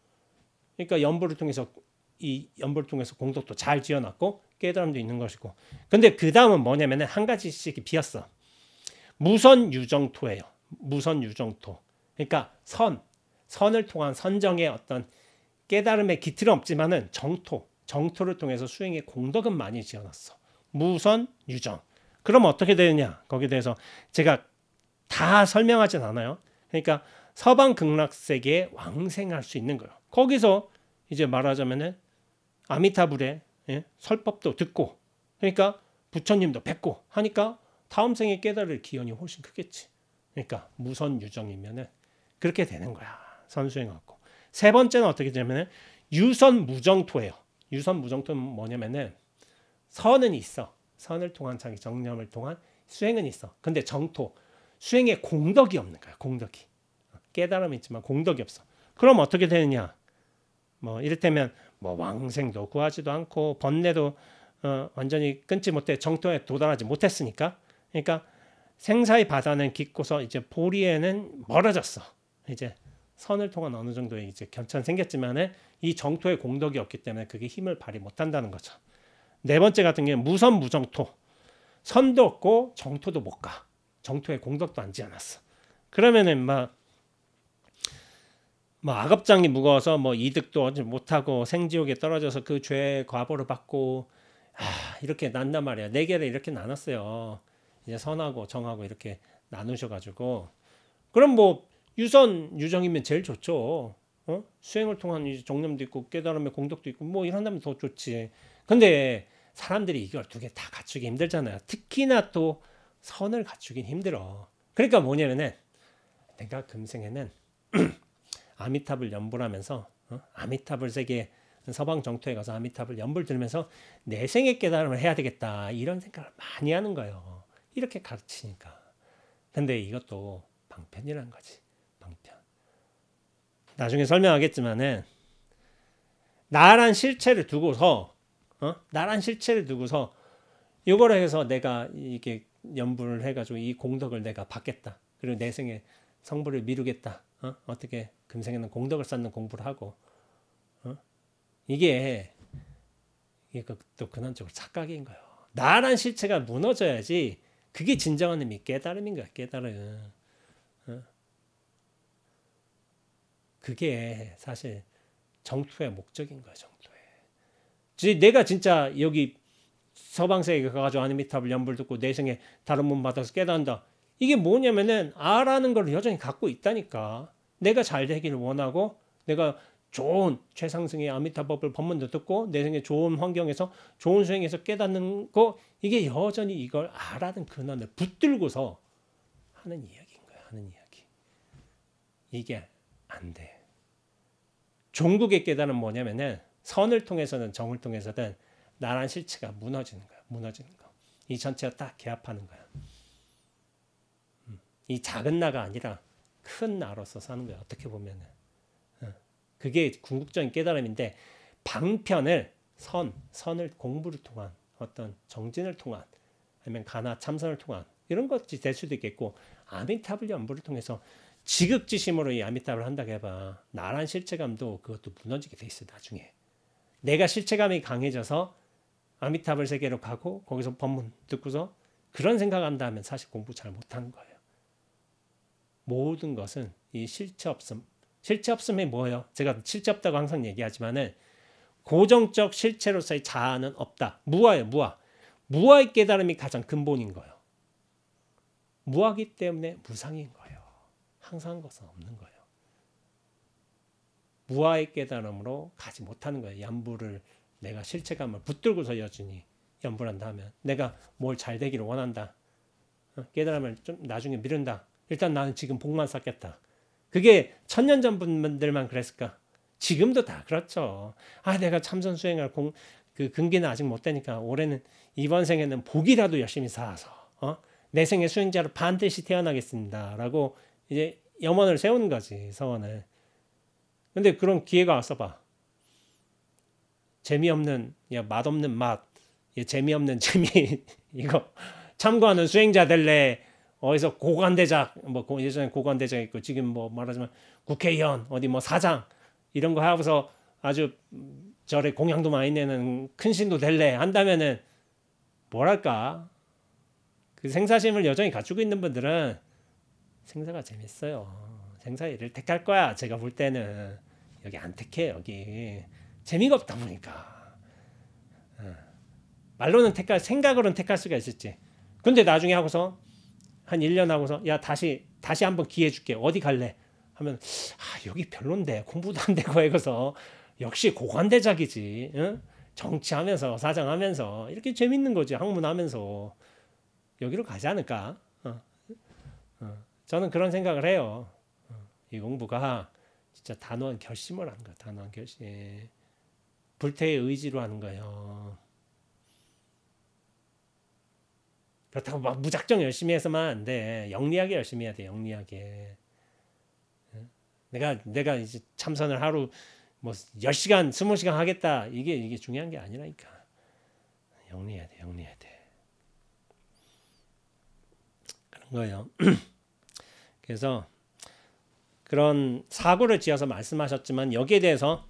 그러니까 연불을 통해서 공덕도 잘 지어놨고 깨달음도 있는 것이고. 근데 그 다음은 뭐냐면은 한 가지씩 비었어. 무선 유정토예요. 무선 유정토. 그러니까 선을 통한 선정의 어떤 깨달음의 기틀은 없지만은 정토를 통해서 수행의 공덕은 많이 지어놨어. 무선 유정. 그럼 어떻게 되느냐? 거기에 대해서 제가 다 설명하진 않아요. 그러니까 서방 극락세계에 왕생할 수 있는 거예요. 거기서 이제 말하자면은 아미타불의 설법도 듣고 그러니까 부처님도 뵙고 하니까 다음 생에 깨달을 기원이 훨씬 크겠지. 그러니까 무선 유정이면은 그렇게 되는 거야. 선수행하고. 세 번째는 어떻게 되냐면은 유선 무정토예요. 유선 무정토는 뭐냐면은 선은 있어. 선을 통한 자기 정념을 통한 수행은 있어. 근데 정토, 수행에 공덕이 없는 거야. 공덕이. 깨달음이 있지만 공덕이 없어. 그럼 어떻게 되느냐? 뭐 이를테면 뭐 왕생도 구하지도 않고 번뇌도 완전히 끊지 못해 정토에 도달하지 못했으니까. 그러니까 생사의 바다는 깊고서 이제 보리에는 멀어졌어. 이제 선을 통한 어느 정도의 이제 견천 생겼지만은 이 정토에 공덕이 없기 때문에 그게 힘을 발휘 못한다는 거죠. 네 번째 같은 경우는 무선 무정토. 선도 없고 정토도 못 가. 정토에 공덕도 안 지어놨어. 그러면은 막 악업장이 무거워서 뭐 이득도 못하고 생지옥에 떨어져서 그 죄의 과보를 받고 이렇게 난단 말이야. 네 개를 이렇게 나눴어요. 이제 선하고 정하고 이렇게 나누셔가지고 그럼 뭐 유선 유정이면 제일 좋죠. 수행을 통한 이제 정념도 있고 깨달음의 공덕도 있고 뭐 이런다면 더 좋지. 근데 사람들이 이걸 두 개 다 갖추기 힘들잖아요. 특히나 또 선을 갖추긴 힘들어. 그러니까 뭐냐면은 내가 금생에는 아미타불 연불하면서 아미타불 세계 서방 정토에 가서 아미타불 연불 들으면서 내 생의 깨달음을 해야 되겠다 이런 생각을 많이 하는 거예요. 이렇게 가르치니까. 근데 이것도 방편이라는 거지. 방편. 나중에 설명하겠지만은 나란 실체를 두고서 이거를 해서 내가 이게 연불을 해가지고 이 공덕을 내가 받겠다. 그리고 내 생에 성불을 미루겠다. 어떻게 금생에는 공덕을 쌓는 공부를 하고 이게 또 근원적으로 착각인 거예요. 나란 실체가 무너져야지 그게 진정한 의미 깨달음인 거야. 깨달음. 그게 사실 정토의 목적인 거야. 정토의. 내가 진짜 여기 서방세계에 가가지고 아미타불 연불 듣고 내 생에 다른 몸 받아서 깨닫는다. 이게 뭐냐면은 아라는 걸 여전히 갖고 있다니까. 내가 잘 되기를 원하고 내가 좋은 최상승의 아미타법을 법문도 듣고 내 생에 좋은 환경에서 좋은 수행에서 깨닫는 거 이게 여전히 이걸 아라는 근원을 붙들고서 하는 이야기인 거야. 하는 이야기. 이게 안 돼. 종국의 깨달음은 뭐냐면은 선을 통해서든 정을 통해서든 나란 실체가 무너지는 거야. 무너지는 거. 이 전체가 딱 개합하는 거야. 이 작은 나가 아니라 큰 나로서 사는 거야. 어떻게 보면은. 그게 궁극적인 깨달음인데 방편을 선을 공부를 통한 어떤 정진을 통한 아니면 가나 참선을 통한 이런 것이 될 수도 있겠고 아미타불 연불을 통해서 지극지심으로 이 아미타불을 한다고 해봐. 나란 실체감도 그것도 무너지게 돼 있어 나중에. 내가 실체감이 강해져서 아미타불 세계로 가고 거기서 법문 듣고서 그런 생각한다 하면 사실 공부 잘 못하는 거예요. 모든 것은 이 실체 없음. 실체 없음이 뭐예요? 제가 실체 없다고 항상 얘기하지만은 고정적 실체로서의 자아는 없다. 무아예요. 무아. 무아의 깨달음이 가장 근본인 거예요. 무아기 때문에 무상인 거예요. 항상 것은 없는 거예요. 무아의 깨달음으로 가지 못하는 거예요. 연부를 내가 실체감을 붙들고서 여전히 연부를 한다 하면 내가 뭘 잘 되기를 원한다. 깨달음을 좀 나중에 미룬다. 일단 나는 지금 복만 쌓겠다. 그게 1000년 전 분들만 그랬을까? 지금도 다 그렇죠. 내가 참선 수행할 그 근기는 아직 못 되니까 올해는 이번 생에는 복이라도 열심히 쌓아서 내 생에 수행자로 반드시 태어나겠습니다. 라고 이제 염원을 세우는 거지, 서원을. 근데 그런 기회가 왔어 봐. 재미없는, 맛없는 맛, 재미없는 재미, 이거 참고하는 수행자 될래. 어디서 고관대작, 예전에 고관대작 있고 지금 말하자면 국회의원, 어디 사장 이런 거 하고서 아주 절에 공양도 많이 내는 큰 신도 될래 한다면은 뭐랄까 그 생사심을 여전히 갖추고 있는 분들은 생사가 재밌어요. 생사 일을 택할 거야. 제가 볼 때는 여기 안 택해. 여기 재미가 없다 보니까 말로는 택할 생각으로는 택할 수가 있을지. 근데 나중에 하고서 한 1년 하고서 야 다시 한번 기회 줄게. 어디 갈래? 하면 여기 별론데 공부도 안 되고 해서 역시 고관대작이지. 응? 정치하면서 사장하면서 이렇게 재밌는 거지. 학문하면서 여기로 가지 않을까? 저는 그런 생각을 해요. 이 공부가 진짜 단호한 결심을 하는 거야. 단호한 결심. 불태의 의지로 하는 거예요. 그렇다고 막 무작정 열심히 해서만 안 돼. 영리하게 열심히 해야 돼. 영리하게. 내가 이제 참선을 하루 10시간, 20시간 하겠다. 이게 중요한 게 아니라니까. 영리해야 돼. 영리해야 돼. 그런 거예요. 그래서 그런 사고를 지어서 말씀하셨지만 여기에 대해서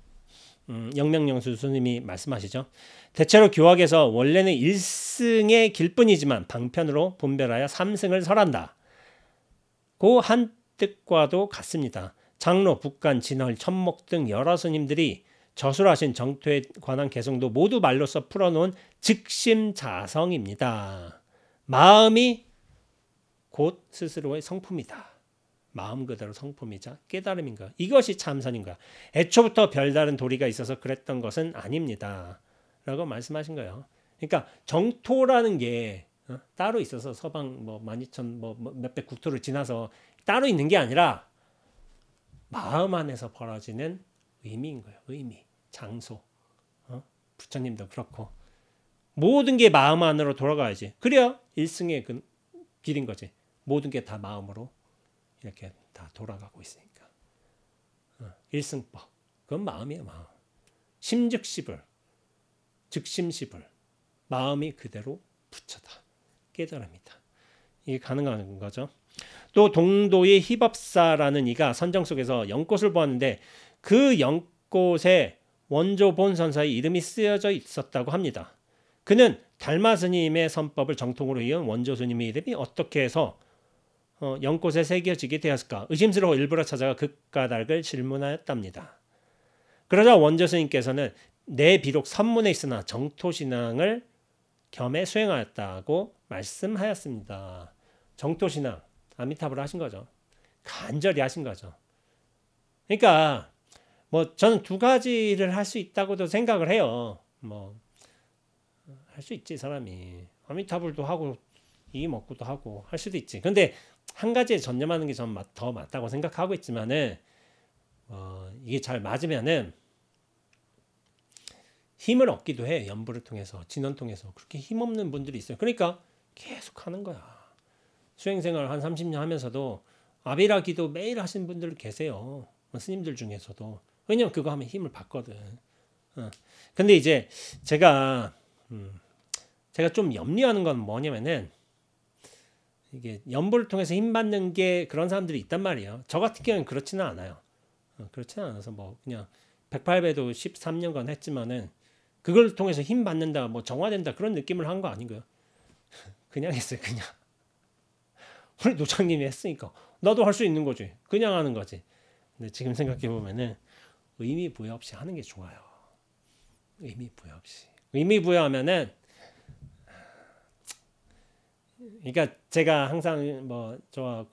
영명영수 스님이 말씀하시죠. 대체로 교학에서 원래는 1승의 길뿐이지만 방편으로 분별하여 3승을 설한다. 그 한 뜻과도 같습니다. 장로, 북간, 진헐, 천목 등 여러 스님들이 저술하신 정토에 관한 개성도 모두 말로써 풀어놓은 즉심자성입니다. 마음이 곧 스스로의 성품이다. 마음 그대로 성품이자 깨달음인 거야. 이것이 참선인 거야. 애초부터 별다른 도리가 있어서 그랬던 것은 아닙니다. 라고 말씀하신 거예요. 그러니까 정토라는 게 따로 있어서 서방 12,000 몇백 국토를 지나서 따로 있는 게 아니라 마음 안에서 벌어지는 의미인 거예요. 의미, 장소. 부처님도 그렇고 모든 게 마음 안으로 돌아가야지. 그래야 일승의 그 길인 거지. 모든 게 다 마음으로 이렇게 다 돌아가고 있으니까. 일승법. 그건 마음이에요. 마음. 심즉시불. 즉심시불. 마음이 그대로 부처다. 깨달음이다. 이게 가능한 거죠. 또 동도의 희법사라는 이가 선정 속에서 연꽃을 보았는데 그 연꽃에 원조 본선사의 이름이 쓰여져 있었다고 합니다. 그는 달마 스님의 선법을 정통으로 이은 원조 스님의 이름이 어떻게 해서 연꽃에 새겨지게 되었을까? 의심스러워 일부러 찾아가 그 까닭을 질문하였답니다. 그러자 원조 스님께서는 내 비록 선문에 있으나 정토신앙을 겸해 수행하였다고 말씀하였습니다. 정토신앙, 아미타불을 하신 거죠. 간절히 하신 거죠. 그러니까 저는 두 가지를 할 수 있다고도 생각을 해요. 할 수 있지 사람이. 아미타불도 하고 이 먹고도 하고 할 수도 있지. 근데 한 가지에 전념하는 게 전 더 맞다고 생각하고 있지만은 이게 잘 맞으면은 힘을 얻기도 해. 연부를 통해서, 진원 통해서. 그렇게 힘없는 분들이 있어요. 그러니까 계속 하는 거야. 수행생활 한 30년 하면서도 아비라기도 매일 하시는 분들 계세요. 스님들 중에서도. 왜냐면 그거 하면 힘을 받거든. 근데 이제 제가 좀 염려하는 건 뭐냐면은 이게 연보를 통해서 힘 받는 게 그런 사람들이 있단 말이에요. 저 같은 경우는 그렇지는 않아요. 그렇지는 않아서 뭐 그냥 108배도 13년간 했지만은 그걸 통해서 힘 받는다, 뭐 정화된다 그런 느낌을 한 거 아닌가요? 그냥 했어요. 그냥 우리 노장님이 했으니까 나도 할 수 있는 거지. 그냥 하는 거지. 근데 지금 생각해 보면은 의미 부여 없이 하는 게 좋아요. 의미 부여 없이. 의미 부여하면은 그러니까 제가 항상 뭐 저와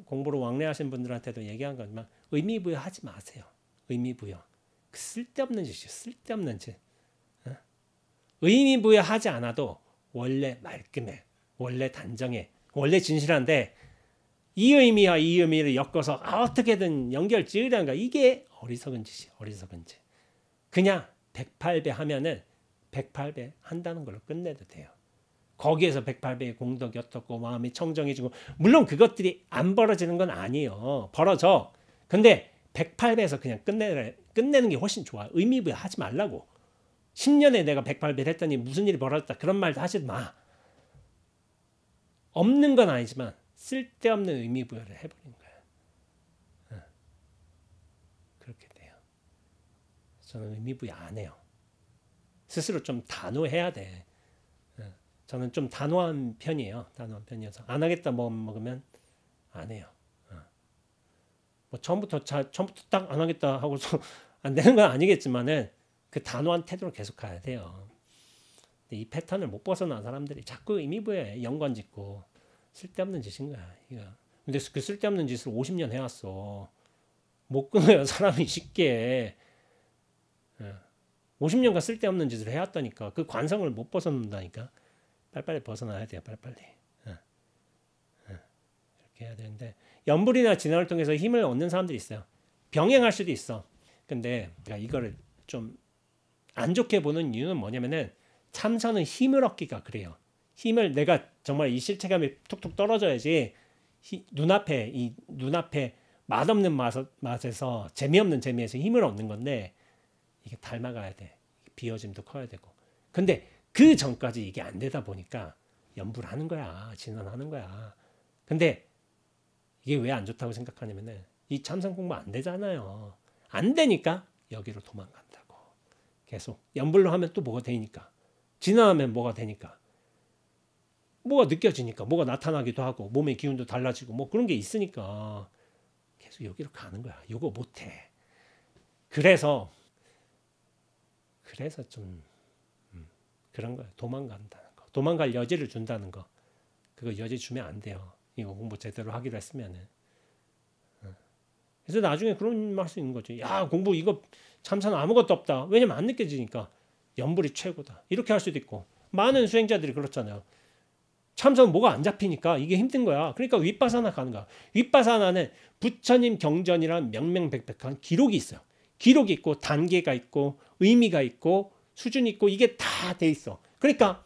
공부로 왕래하신 분들한테도 얘기한 거지만 의미 부여하지 마세요. 의미 부여. 그 쓸데없는 짓이요. 쓸데없는 짓. 의미 부여하지 않아도 원래 말끔해. 원래 단정해. 원래 진실한데 이 의미와 이 의미를 엮어서 어떻게든 연결 지으려는 거 이게 어리석은 짓이에요. 어리석은 짓. 그냥 108배 하면은 108배 한다는 걸로 끝내도 돼요. 거기에서 108배의 공덕이 어떻고 마음이 청정해지고 물론 그것들이 안 벌어지는 건 아니에요. 벌어져. 근데 108배에서 그냥 끝내는 게 훨씬 좋아. 의미 부여하지 말라고. 10년에 내가 108배를 했더니 무슨 일이 벌어졌다. 그런 말도 하지 마. 없는 건 아니지만 쓸데없는 의미 부여를 해버리는 거야. 그렇게 돼요. 저는 의미 부여 안 해요. 스스로 좀 단호해야 돼. 저는 좀 단호한 편이에요. 단호한 편이어서 안 하겠다 먹으면 안 해요. 뭐 처음부터 딱 안 하겠다 하고서 안 되는 건 아니겠지만은 그 단호한 태도로 계속 가야 돼요. 근데 이 패턴을 못 벗어난 사람들이 자꾸 의미 부여해. 연관짓고 쓸데없는 짓인 거야. 이거. 근데 그 쓸데없는 짓을 50년 해왔어. 못 끊어요. 사람이 쉽게. 50년간 쓸데없는 짓을 해왔다니까. 그 관성을 못 벗어난다니까. 빨리빨리 벗어나야 돼요. 빨리빨리. 이렇게 해야 되는데 연불이나 진화를 통해서 힘을 얻는 사람들이 있어요. 병행할 수도 있어. 근데 이거를 좀 안 좋게 보는 이유는 뭐냐면은 참선은 힘을 얻기가 그래요. 힘을 내가 정말 이 실체감이 툭툭 떨어져야지 눈앞에 맛없는 맛에서 재미없는 재미에서 힘을 얻는 건데 이게 닮아가야 돼. 비워짐도 커야 되고. 근데 그 전까지 이게 안 되다 보니까 연불 하는 거야. 진언하는 거야. 근데 이게 왜 안 좋다고 생각하냐면은 이 참선 공부 안 되잖아요. 안 되니까 여기로 도망간다고. 계속 연불로 하면 또 뭐가 되니까. 진언하면 뭐가 되니까. 뭐가 느껴지니까. 뭐가 나타나기도 하고 몸의 기운도 달라지고 뭐 그런 게 있으니까 계속 여기로 가는 거야. 이거 못해. 그래서 좀 그런 거야. 도망간다는 거. 도망갈 여지를 준다는 거. 그거 여지 주면 안 돼요. 이거 공부 제대로 하기로 했으면은. 그래서 나중에 그런 말 할 수 있는 거지. 야, 공부 이거 참선 아무것도 없다. 왜냐면 안 느껴지니까. 연불이 최고다. 이렇게 할 수도 있고. 많은 수행자들이 그렇잖아요. 참선 뭐가 안 잡히니까 이게 힘든 거야. 그러니까 윗바사나 가는 거야. 윗바사나는 부처님 경전이란 명명백백한 기록이 있어요. 기록이 있고 단계가 있고 의미가 있고 수준이 있고 이게 다 돼 있어. 그러니까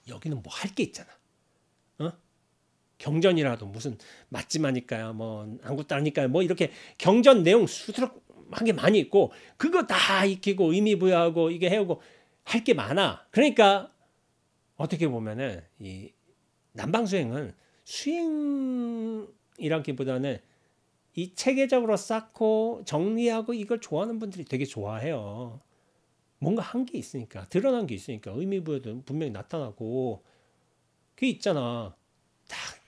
여기는 뭐 할 게 있잖아. 경전이라도 무슨 맞지마니까요. 뭐 안굿다니까요. 뭐 이렇게 경전 내용 수두룩하게 많이 있고 그거 다 익히고 의미 부여하고 이게 해오고 할 게 많아. 그러니까 어떻게 보면은 이 남방수행은 수행이라기보다는 이 체계적으로 쌓고 정리하고 이걸 좋아하는 분들이 되게 좋아해요. 뭔가 한 게 있으니까 드러난 게 있으니까 의미 부여도 분명히 나타나고 그게 있잖아. 딱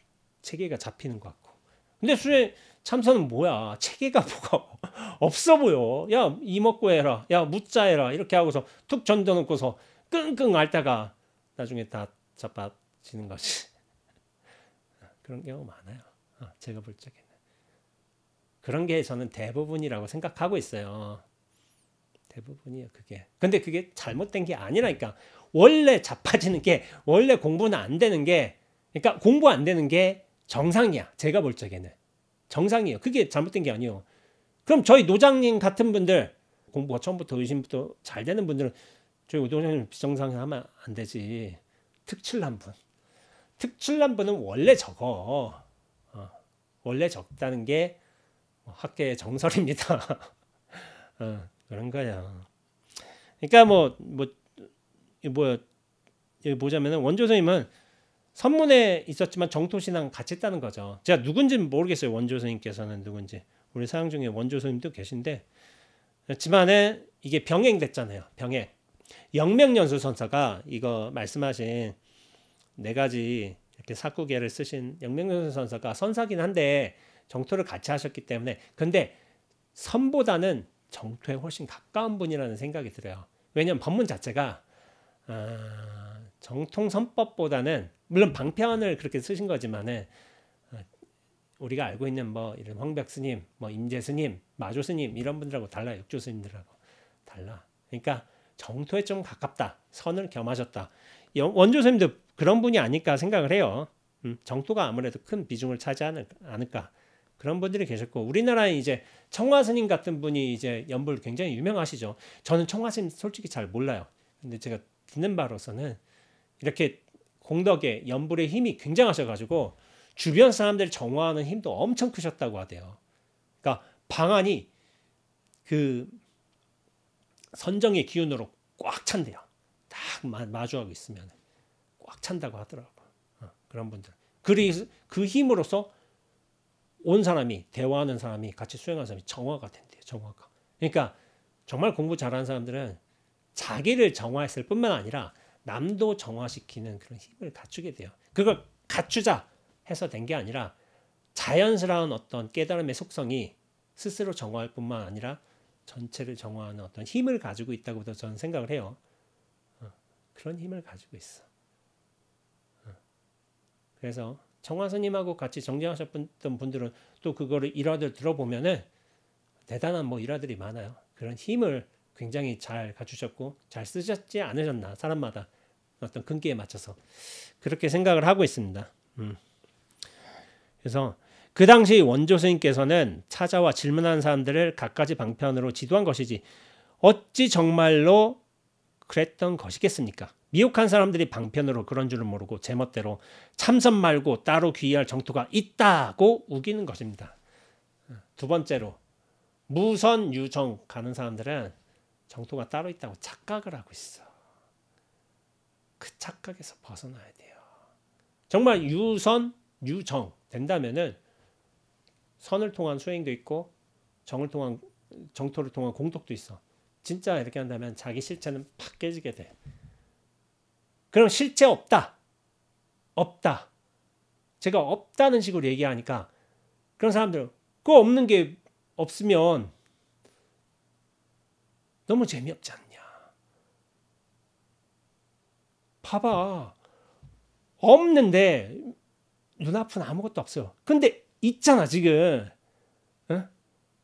체계가 잡히는 것 같고. 근데 수행 참선은 뭐야? 체계가 뭐가 없어 보여. 야, 이 먹고 해라. 야, 묻자 해라. 이렇게 하고서 툭 던져 놓고서 끙끙 앓다가 나중에 다 자빠지는 거지. 그런 경우 많아요. 제가 볼 적에는. 그런 게 저는 대부분이라고 생각하고 있어요. 대부분이에요, 그게. 근데 그게 잘못된 게 아니라니까. 원래 자빠지는 게, 원래 공부는 안 되는 게, 그러니까 공부 안 되는 게 정상이야. 제가 볼 적에는. 정상이에요. 그게 잘못된 게 아니에요. 그럼 저희 노장님 같은 분들, 공부가 처음부터 의심부터 잘 되는 분들은 저희 노장님 비정상을 하면 안 되지. 특출난 분. 특출난 분은 원래 적어. 원래 적다는 게 학계의 정설입니다. 그런 거야. 그러니까 여기 보자면은 원조 선생님은 선문에 있었지만 정토신앙 같이 했다는 거죠. 제가 누군지는 모르겠어요. 원조 스님께서는 누군지. 우리 사양 중에 원조 스님도 계신데 집안에 이게 병행됐잖아요. 병행. 영명연수 선사가 이거 말씀하신 네 가지 이렇게 사구계를 쓰신 영명연수 선사가 선사긴 한데 정토를 같이 하셨기 때문에 근데 선보다는 정토에 훨씬 가까운 분이라는 생각이 들어요. 왜냐하면 법문 자체가 정통선법보다는 물론 방편을 그렇게 쓰신 거지만은 우리가 알고 있는 뭐 이런 황벽스님, 뭐 임재스님, 마조스님 이런 분들하고 달라. 육조스님들하고 달라. 그러니까 정토에 좀 가깝다. 선을 겸하셨다. 원조스님도 그런 분이 아닐까 생각을 해요. 정토가 아무래도 큰 비중을 차지하지 않을까. 그런 분들이 계셨고 우리나라에 이제 청화스님 같은 분이 이제 연불 굉장히 유명하시죠. 저는 청화스님 솔직히 잘 몰라요. 근데 제가 듣는 바로서는 이렇게 공덕에 연불의 힘이 굉장하셔가지고 주변 사람들 정화하는 힘도 엄청 크셨다고 하대요. 그러니까 방안이 그 선정의 기운으로 꽉 찬대요. 딱 마주하고 있으면 꽉 찬다고 하더라고. 그런 분들. 그 힘으로써 온 사람이 대화하는 사람이 같이 수행하는 사람이 정화가 된대요. 정화가. 그러니까 정말 공부 잘하는 사람들은 자기를 정화했을 뿐만 아니라 남도 정화시키는 그런 힘을 갖추게 돼요. 그걸 갖추자 해서 된 게 아니라 자연스러운 어떤 깨달음의 속성이 스스로 정화할 뿐만 아니라 전체를 정화하는 어떤 힘을 가지고 있다고도 저는 생각을 해요. 그런 힘을 가지고 있어. 그래서 청화스님하고 같이 정진하셨던 분들은 또 그거를 일화들 들어보면은 대단한 뭐 일화들이 많아요. 그런 힘을 굉장히 잘 갖추셨고 잘 쓰셨지 않으셨나 사람마다 어떤 근기에 맞춰서 그렇게 생각을 하고 있습니다. 그래서 그 당시 원조 스님께서는 찾아와 질문하는 사람들을 갖가지 방편으로 지도한 것이지 어찌 정말로 그랬던 것이겠습니까? 미혹한 사람들이 방편으로 그런 줄을 모르고 제멋대로 참선 말고 따로 귀의할 정토가 있다고 우기는 것입니다. 두 번째로 무선 유정 가는 사람들은 정토가 따로 있다고 착각을 하고 있어. 그 착각에서 벗어나야 돼요. 정말 유선 유정 된다면은 선을 통한 수행도 있고 정토를 통한 공덕도 있어. 진짜 이렇게 한다면 자기 실체는 팍 깨지게 돼. 그럼 실체 없다. 없다. 제가 없다는 식으로 얘기하니까 그런 사람들은 그거 없는 게 없으면 너무 재미없지 않냐. 봐봐. 없는데 눈앞은 아무것도 없어요. 근데 있잖아 지금. 어?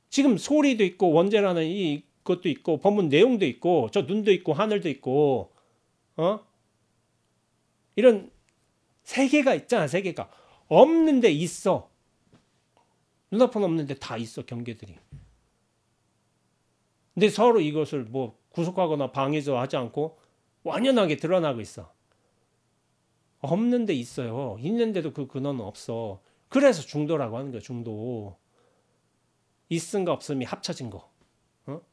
지금 소리도 있고 원죄라는 이것도 있고 법문 내용도 있고 저 눈도 있고 하늘도 있고 이런 세계가 있잖아. 세계가 없는데 있어. 눈앞은 없는데 다 있어. 경계들이. 근데 서로 이것을 뭐 구속하거나 방해하지 않고 완연하게 드러나고 있어. 없는데 있어요. 있는데도 그 근원은 없어. 그래서 중도라고 하는 거야. 중도. 있음과 없음이 합쳐진 거.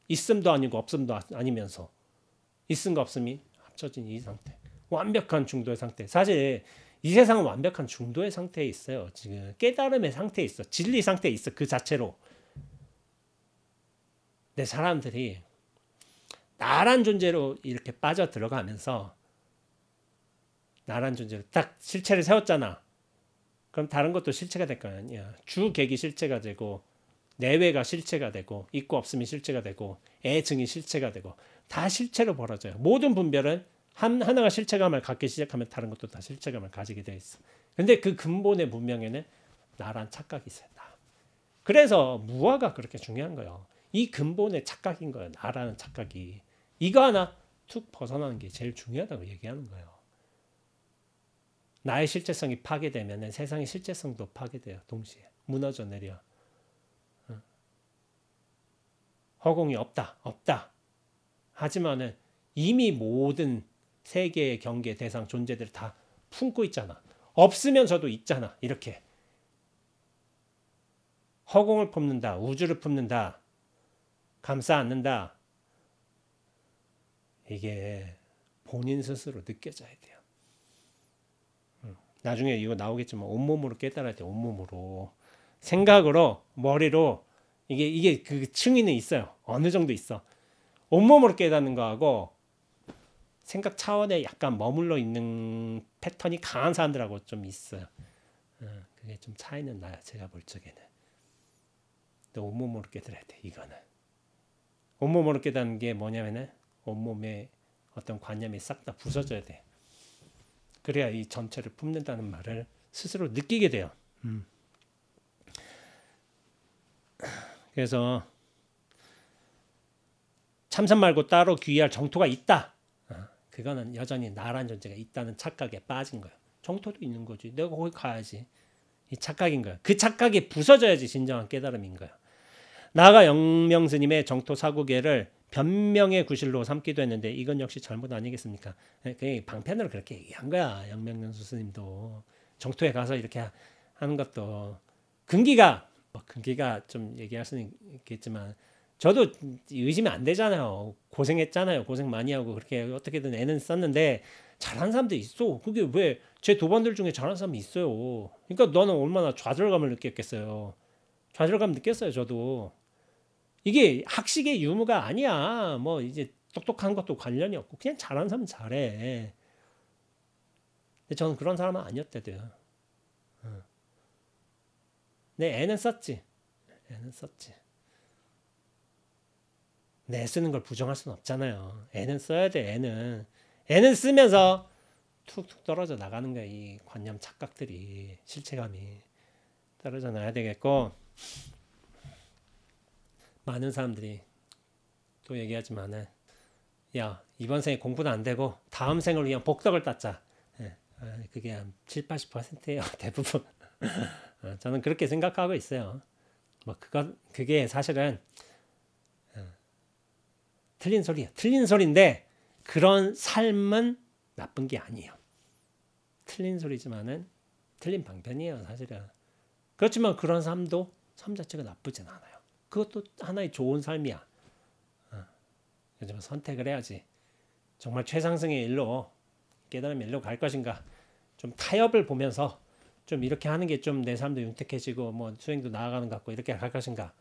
있음도 아니고 없음도 아니면서 있음과 없음이 합쳐진 이 상태. 완벽한 중도의 상태. 사실 이 세상은 완벽한 중도의 상태에 있어요. 지금 깨달음의 상태에 있어. 진리 상태에 있어. 그 자체로. 근데 사람들이 나란 존재로 이렇게 빠져 들어가면서 나란 존재로 딱 실체를 세웠잖아. 그럼 다른 것도 실체가 될 거 아니야. 주객이 실체가 되고 내외가 실체가 되고 있고 없음이 실체가 되고 애증이 실체가 되고 다 실체로 벌어져요. 모든 분별은 하나가 실체감을 갖기 시작하면 다른 것도 다 실체감을 가지게 돼 있어. 근데 그 근본의 문명에는 나란 착각이 있어요. 나. 그래서 무아가 그렇게 중요한 거예요. 이 근본의 착각인 거예요. 나라는 착각이. 이거 하나 툭 벗어나는 게 제일 중요하다고 얘기하는 거예요. 나의 실체성이 파괴되면 세상의 실체성도 파괴돼요. 동시에 무너져 내려. 허공이 없다. 하지만은 이미 모든 세계의 경계 대상 존재들을 다 품고 있잖아. 없으면서도 있잖아. 이렇게 허공을 품는다. 우주를 품는다. 감싸 안는다. 이게 본인 스스로 느껴져야 돼요. 나중에 이거 나오겠지만 온몸으로 깨달아야 돼. 온몸으로. 생각으로, 머리로. 이게 그 층위는 있어요. 어느 정도 있어. 온몸으로 깨닫는 거하고 생각 차원에 약간 머물러 있는 패턴이 강한 사람들하고 좀 있어요. 그게 좀 차이는 나요. 제가 볼 적에는. 또 온몸으로 깨달아야 돼. 이거는. 온몸으로 깨닫는 게 뭐냐면은 온몸에 어떤 관념이 싹 다 부서져야 돼. 그래야 이 전체를 품는다는 말을 스스로 느끼게 돼요. 그래서 참선 말고 따로 귀의할 정토가 있다. 그거는 여전히 나란 존재가 있다는 착각에 빠진 거예요. 정토도 있는 거지. 내가 거기 가야지. 이 착각인 거예요. 그 착각이 부서져야지 진정한 깨달음인 거예요. 나아가 영명스님의 정토 사구계를 변명의 구실로 삼기도 했는데 이건 역시 잘못 아니겠습니까? 그냥 방편으로 그렇게 얘기한 거야. 영명연수 스님도 정토에 가서 이렇게 하는 것도 근기가 좀 얘기할 수는 있겠지만 저도 의심이 안 되잖아요. 고생했잖아요. 고생 많이 하고 그렇게 어떻게든 애는 썼는데 잘하는 사람도 있어. 그게 왜 제 도반들 중에 잘하는 사람이 있어요. 그러니까 너는 얼마나 좌절감을 느꼈겠어요. 좌절감 느꼈어요. 저도. 이게 학식의 유무가 아니야. 뭐 이제 똑똑한 것도 관련이 없고 그냥 잘하는 사람은 잘해. 근데 저는 그런 사람은 아니었대요. 내 애는 썼지. 애는 썼지. 내 쓰는 걸 부정할 수는 없잖아요. 애는 써야 돼. 애는 쓰면서 툭툭 떨어져 나가는 거야. 이 관념 착각들이 실체감이 떨어져 나야 되겠고 많은 사람들이 또 얘기하지만은 야 이번 생에 공부도 안 되고 다음 생을 위한 복덕을 따자. 그게 한 70-80%예요. 대부분. 저는 그렇게 생각하고 있어요. 뭐 그게 사실은 틀린 소리야. 틀린 소리인데 그런 삶은 나쁜 게 아니에요. 틀린 소리지만은 틀린 방편이에요. 사실은. 그렇지만 그런 삶 자체가 나쁘진 않아요. 그것도 하나의 좋은 삶이야. 하지만 선택을 해야지. 정말 최상승의 일로 깨달음의 일로 갈 것인가. 좀 타협을 보면서 좀 이렇게 하는 게 좀 내 삶도 윤택해지고 뭐 수행도 나아가는 것 같고 이렇게 갈 것인가.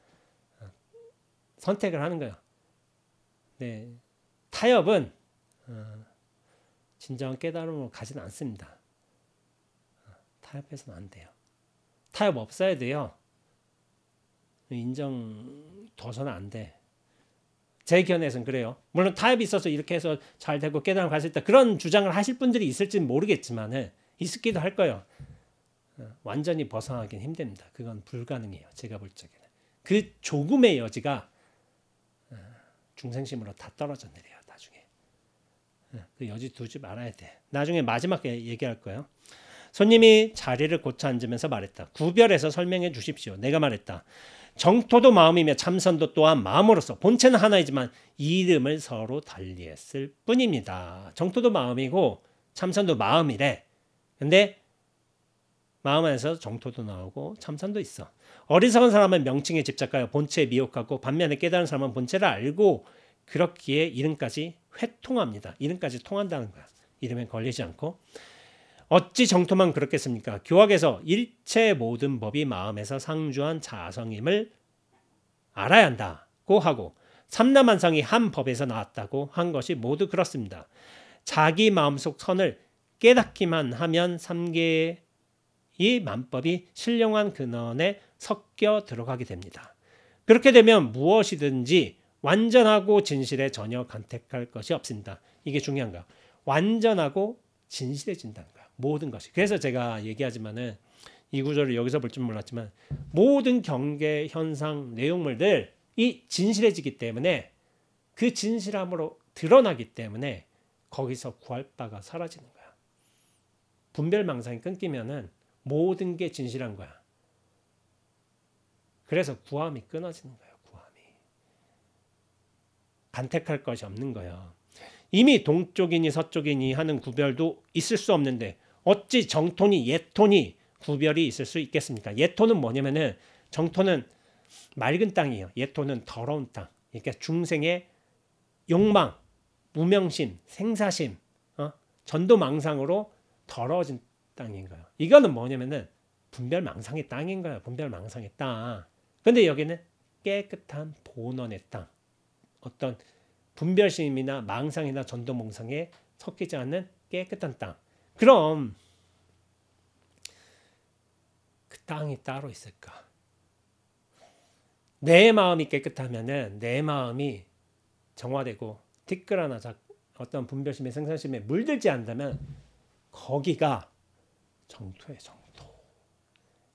선택을 하는 거예요. 네, 타협은 진정한 깨달음으로 가지는 않습니다. 타협해서는 안 돼요. 타협 없어야 돼요. 인정 둬서는 안 돼. 제 견해에서는 그래요. 물론 타협이 있어서 이렇게 해서 잘 되고 깨달음 갈 수 있다. 그런 주장을 하실 분들이 있을지는 모르겠지만 있기도 할 거예요. 완전히 벗어나긴 힘듭니다. 그건 불가능해요. 제가 볼 적에는. 그 조금의 여지가 중생심으로 다 떨어져 내려요. 나중에. 그 여지 두지 말아야 돼. 나중에 마지막에 얘기할 거예요. 손님이 자리를 고쳐 앉으면서 말했다. 구별해서 설명해 주십시오. 내가 말했다. 정토도 마음이며 참선도 또한 마음으로서 본체는 하나이지만 이름을 서로 달리했을 뿐입니다. 정토도 마음이고 참선도 마음이래. 근데 마음 안에서 정토도 나오고 참선도 있어. 어리석은 사람은 명칭에 집착하여 본체에 미혹하고 반면에 깨달은 사람은 본체를 알고 그렇기에 이름까지 회통합니다. 이름까지 통한다는 거야. 이름에 걸리지 않고. 어찌 정토만 그렇겠습니까? 교학에서 일체 모든 법이 마음에서 상주한 자성임을 알아야 한다고 하고 삼라만상이 한 법에서 나왔다고 한 것이 모두 그렇습니다. 자기 마음속 선을 깨닫기만 하면 삼계의 만법이 신령한 근원에 섞여 들어가게 됩니다. 그렇게 되면 무엇이든지 완전하고 진실에 전혀 간택할 것이 없습니다. 이게 중요한 거야. 완전하고 진실해진다는 거야. 모든 것이. 그래서 제가 얘기하지만은 이 구절을 여기서 볼 줄 몰랐지만 모든 경계, 현상, 내용물들이 진실해지기 때문에 그 진실함으로 드러나기 때문에 거기서 구할 바가 사라지는 거야. 분별망상이 끊기면은 모든 게 진실한 거야. 그래서 구함이 끊어지는 거예요. 구함이. 간택할 것이 없는 거예요. 이미 동쪽이니 서쪽이니 하는 구별도 있을 수 없는데 어찌 정토니 예토니 구별이 있을 수 있겠습니까? 예토는 뭐냐면은 정토는 맑은 땅이에요. 예토는 더러운 땅. 그러니까 중생의 욕망, 무명심, 생사심, 전도망상으로 더러워진 땅인 거예요. 이거는 뭐냐면은 분별망상의 땅인 거예요. 분별망상의 땅. 근데 여기는 깨끗한 본원의 땅. 어떤 분별심이나 망상이나 전도몽상에 섞이지 않는 깨끗한 땅. 그럼 그 땅이 따로 있을까? 내 마음이 깨끗하면은 내 마음이 정화되고 티끌하나 어떤 분별심의 생산심에 물들지 않는다면 거기가 정토예요. 정토.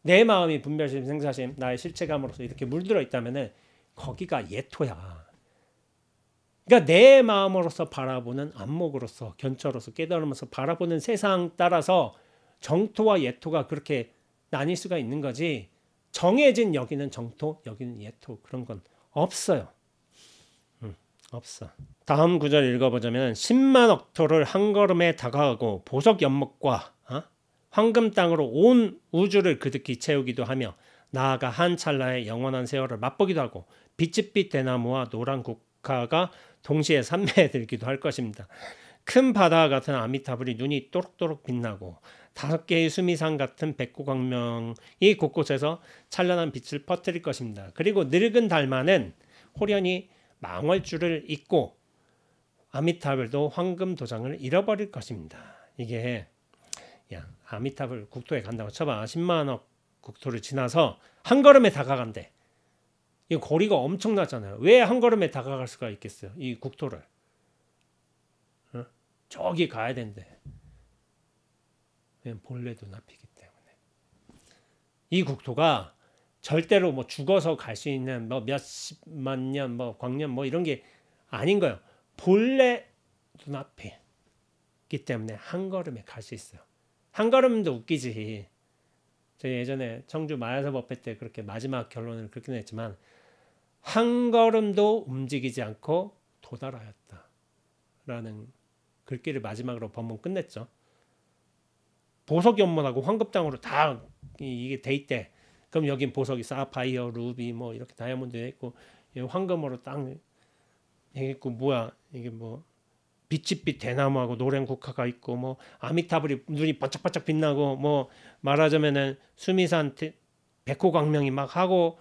내 마음이 분별심, 생사심, 나의 실체감으로서 이렇게 물들어 있다면은 거기가 예토야. 그러니까 내 마음으로서 바라보는 안목으로서 견처로서 깨달으면서 바라보는 세상 따라서 정토와 예토가 그렇게 나뉠 수가 있는 거지. 정해진 여기는 정토, 여기는 예토 그런 건 없어요. 없어. 다음 구절 읽어보자면 10만 억토를 한 걸음에 다가가고 보석 연못과 황금 땅으로 온 우주를 그득히 채우기도 하며 나아가 한 찰나의 영원한 세월을 맛보기도 하고 빛빛 대나무와 노란 국화가 동시에 산매에 들기도 할 것입니다. 큰 바다 같은 아미타불이 눈이 또록또록 빛나고 5개의 수미산 같은 백호광명이 곳곳에서 찬란한 빛을 퍼뜨릴 것입니다. 그리고 늙은 달마는 호련히 망월줄을 잇고 아미타불도 황금 도장을 잃어버릴 것입니다. 이게 아미타불 국토에 간다고 쳐봐. 10만억 국토를 지나서 한 걸음에 다가간대. 이 거리가 엄청나잖아요. 왜 한 걸음에 다가갈 수가 있겠어요? 이 국토를. 저기 가야 된대. 왜냐면 본래 눈앞이기 때문에. 이 국토가 절대로 뭐 죽어서 갈 수 있는 뭐 몇십만 년, 뭐 광년 뭐 이런 게 아닌 거예요. 본래 눈앞이기 때문에 한 걸음에 갈 수 있어요. 한 걸음도 웃기지. 저희 예전에 청주 마야사 법회 때 그렇게 마지막 결론을 그렇게 냈지만 한 걸음도 움직이지 않고 도달하였다. 라는 글귀를 마지막으로 법문 끝냈죠. 보석 연못하고 황금 땅으로 다 이게 돼 있대. 그럼 여긴 보석이 사파이어, 루비 뭐 이렇게 다이아몬드 있고 황금으로 딱 있고 뭐야 이게 뭐 빛빛 대나무하고 노란 국화가 있고 뭐 아미타불이 눈이 반짝반짝 빛나고 뭐 말하자면은 수미산 백호광명이 막 하고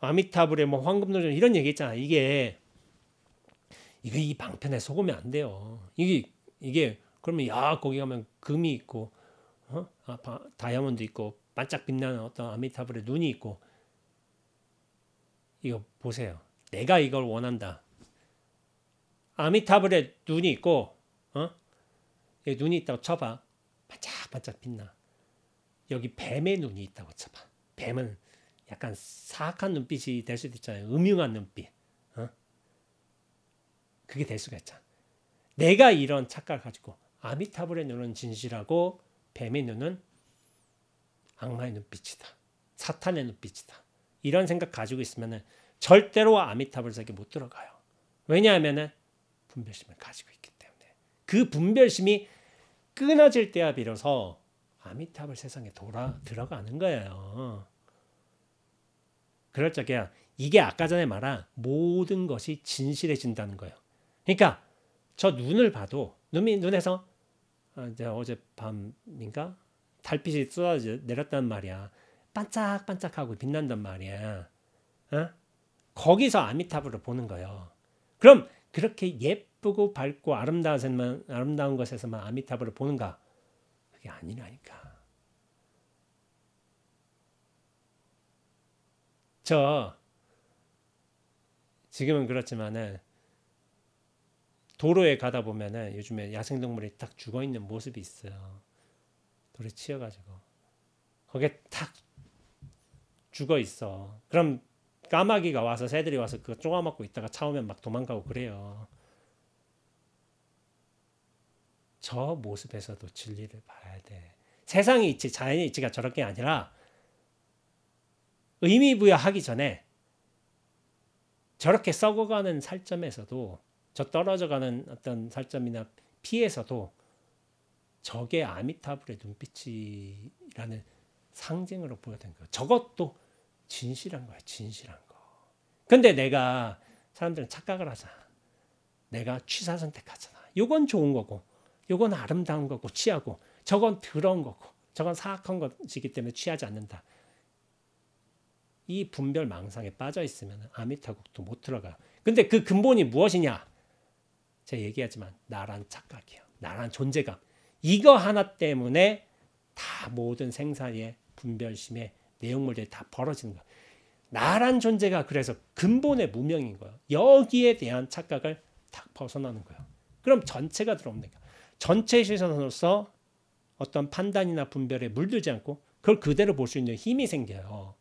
아미타불에 뭐 황금도전 이런 얘기 있잖아. 이게 이 방편에 속으면 안 돼요. 이게 그러면 거기 가면 금이 있고 다이아몬드 있고 반짝 빛나는 어떤 아미타불의 눈이 있고 이거 보세요. 내가 이걸 원한다. 아미타불의 눈이 있고 눈이 있다고 쳐봐. 반짝반짝 빛나. 여기 뱀의 눈이 있다고 쳐봐. 뱀은 약간 사악한 눈빛이 될 수도 있잖아요. 음흉한 눈빛. 그게 될 수가 있잖아. 내가 이런 착각을 가지고 아미타불의 눈은 진실하고 뱀의 눈은 악마의 눈빛이다. 사탄의 눈빛이다. 이런 생각 가지고 있으면 절대로 아미타불 세계 못 들어가요. 왜냐하면 분별심을 가지고 있기 때문에. 그 분별심이 끊어질 때야 비로소 아미타불 세상에 들어가는 거예요. 그럴 적에야 이게 아까 전에 말한 모든 것이 진실해진다는 거예요. 그러니까 저 눈을 봐도 눈에서 어젯밤인가 달빛이 쏟아져 내렸단 말이야. 반짝반짝하고 빛난단 말이야. 거기서 아미타불을 보는 거예요. 그럼 그렇게 예쁘고 밝고 아름다운 것에서만 아미타불을 보는가? 그게 아니라니까. 지금은 그렇지만은 도로에 가다 보면은 요즘에 야생동물이 딱 죽어있는 모습이 있어요. 돌에 치여가지고 거기에 탁 죽어있어. 그럼 까마귀가 와서 새들이 와서 그거 쪼아먹고 있다가 차오면 막 도망가고 그래요. 저 모습에서도 진리를 봐야 돼. 세상의 이치, 자연의 이치가 저렇게 아니라 의미부여하기 전에 저렇게 썩어가는 살점에서도 저 떨어져가는 어떤 살점이나 피에서도 저게 아미타불의 눈빛이라는 상징으로 보여된 거예요. 저것도 진실한 거야. 진실한 거. 근데 사람들은 착각을 하잖아. 내가 취사 선택하잖아. 요건 좋은 거고 요건 아름다운 거고 취하고 저건 더러운 거고 저건 사악한 것이기 때문에 취하지 않는다. 이 분별 망상에 빠져 있으면 아미타국도 못 들어가요. 근데 그 근본이 무엇이냐? 제가 얘기하지만 나란 착각이에요. 나란 존재감. 이거 하나 때문에 다 모든 생사의 분별심의 내용물들이 다 벌어지는 거예요. 나란 존재가 그래서 근본의 무명인 거예요. 여기에 대한 착각을 딱 벗어나는 거예요. 그럼 전체가 들어옵니다. 전체 시선으로서 어떤 판단이나 분별에 물들지 않고 그걸 그대로 볼 수 있는 힘이 생겨요.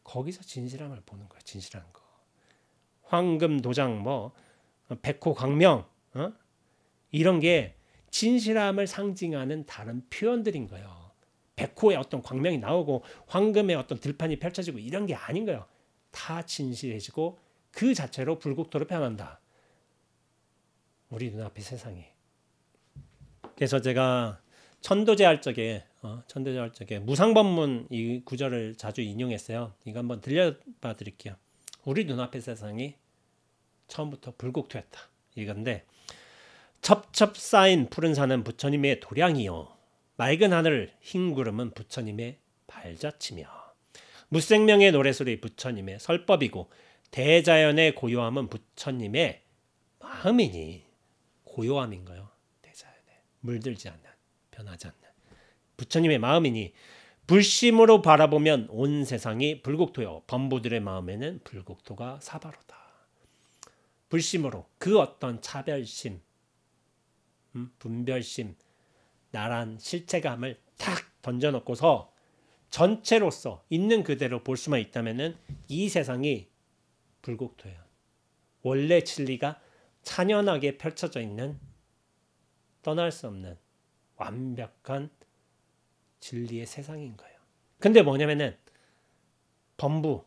거기서 진실함을 보는 거예요. 진실한 거. 황금 도장, 백호 광명, 이런 게 진실함을 상징하는 다른 표현들인 거예요. 백호의 어떤 광명이 나오고 황금의 어떤 들판이 펼쳐지고 이런 게 아닌 거예요. 다 진실해지고 그 자체로 불국토로 변한다. 우리 눈앞의 세상이. 그래서 제가 천도제할 적에 무상법문 이 구절을 자주 인용했어요. 이거 한번 들려봐 드릴게요. 우리 눈앞의 세상이 처음부터 불국토였다. 이건데 첩첩 쌓인 푸른 산은 부처님의 도량이요. 맑은 하늘 흰 구름은 부처님의 발자취며 무생명의 노래소리 부처님의 설법이고 대자연의 고요함은 부처님의 마음이니 고요함인 거요. 대자연에 물들지 않는 변하지 않는 부처님의 마음이니 불심으로 바라보면 온 세상이 불국토요. 범부들의 마음에는 불국토가 사바로다. 불심으로 그 어떤 차별심, 분별심, 나란 실체감을 탁 던져놓고서 전체로서 있는 그대로 볼 수만 있다면은 이 세상이 불국토예요. 원래 진리가 찬연하게 펼쳐져 있는 떠날 수 없는 완벽한 진리의 세상인 거예요. 근데 뭐냐면은 범부,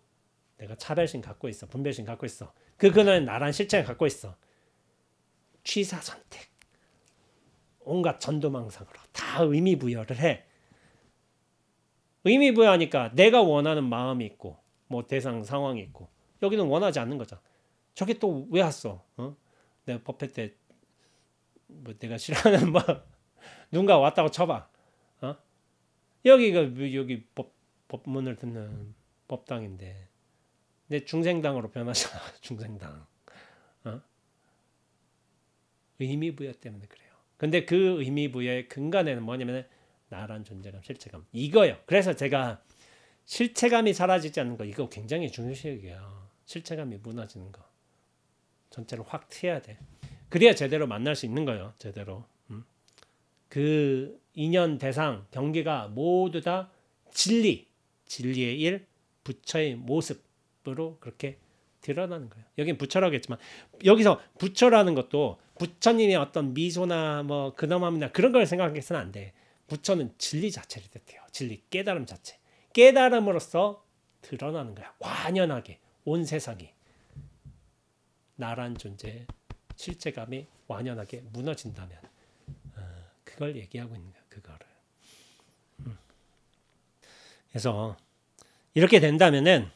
내가 차별심 갖고 있어, 분별심 갖고 있어. 그거는 나란 실체를 갖고 있어. 취사선택, 온갖 전도망상으로 다 의미부여를 해. 의미부여하니까 내가 원하는 마음이 있고 대상 상황이 있고 여기는 원하지 않는 거죠. 저게 또 왜 왔어? 내가 법회 때 내가 싫어하는 누군가 왔다고 쳐봐. 여기 법문을 듣는 법당인데 내 중생당으로 변하잖아. 중생당. 의미부여 때문에 그래요. 근데 그 의미부여의 근간에는 뭐냐면 나란 존재감, 실체감 이거예요. 그래서 제가 실체감이 사라지지 않는 거 이거 굉장히 중요시해요. 실체감이 무너지는 거 전체를 확 트여야 돼. 그래야 제대로 만날 수 있는 거예요. 제대로. 그 인연 대상 경계가 모두 다 진리의 일, 부처의 모습으로 그렇게 드러나는 거예요. 여긴 부처라고 했지만 여기서 부처라는 것도 부처님의 어떤 미소나 근엄함이나 그런 걸 생각해서는 안 돼. 부처는 진리 자체를 뜻해요. 진리, 깨달음 자체. 깨달음으로써 드러나는 거야. 완연하게 온 세상이 나란 존재의 실체감이 완연하게 무너진다면 그걸 얘기하고 있는 거야. 그거를. 그래서 이렇게 된다면은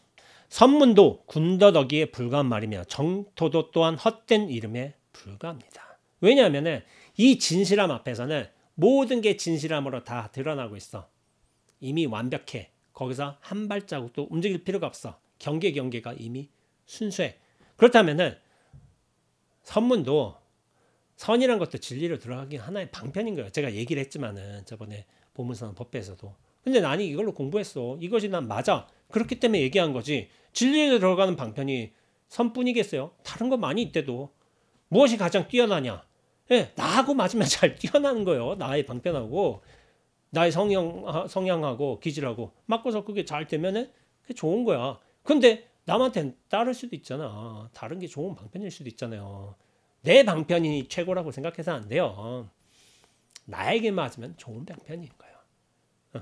선문도 군더더기에 불과한 말이며 정토도 또한 헛된 이름에 불과합니다. 왜냐하면은 이 진실함 앞에서는 모든 게 진실함으로 다 드러나고 있어. 이미 완벽해. 거기서 한 발자국도 움직일 필요가 없어. 경계가 이미 순수해. 그렇다면은 선문도 선이란 것도 진리로 들어가긴 하나의 방편인 거예요. 제가 얘기를 했지만은 저번에 보문선 법배에서도. 근데 나는 이걸로 공부했어. 이것이 난 맞아. 그렇기 때문에 얘기한 거지. 진리로 들어가는 방편이 선뿐이겠어요? 다른 거 많이 있대도. 무엇이 가장 뛰어나냐? 예, 나하고 맞으면 잘 뛰어나는 거예요. 나의 방편하고 나의 성향하고 기질하고 맞고서 그게 잘 되면은 그게 좋은 거야. 근데 남한테는 따를 수도 있잖아. 다른 게 좋은 방편일 수도 있잖아요. 내 방편이 최고라고 생각해서 안 돼요. 나에게 맞으면 좋은 방편인 거예요.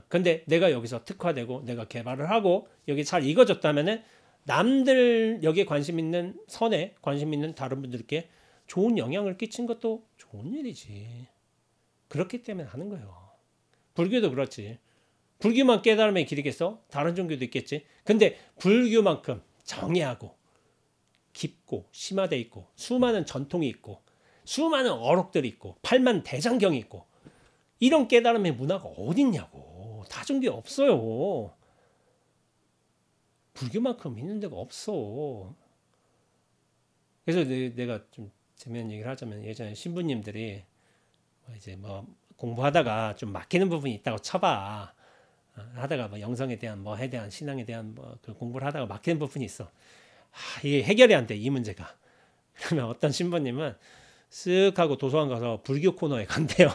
근데 내가 여기서 특화되고 내가 개발을 하고 여기 잘 익어졌다면은 남들 여기에 관심 있는 선에 관심 있는 다른 분들께 좋은 영향을 끼친 것도 좋은 일이지. 그렇기 때문에 하는 거예요. 불교도 그렇지. 불교만 깨달음의 길이겠어? 다른 종교도 있겠지. 근데 불교만큼 정의하고 깊고 심화돼 있고 수많은 전통이 있고 수많은 어록들이 있고 8만 대장경이 있고 이런 깨달음의 문화가 어딨냐고. 다중계 없어요. 불교만큼 있는 데가 없어. 그래서 내가 좀 재미있는 얘기를 하자면 예전에 신부님들이 이제 뭐 공부하다가 좀 막히는 부분이 있다고 쳐봐. 하다가 뭐 영성에 대한 뭐에 대한 신앙에 대한 뭐 그 공부를 하다가 막히는 부분이 있어. 이게 해결이 안 돼, 이 문제가. 그러면 어떤 신부님은 쓱 하고 도서관 가서 불교 코너에 간대요.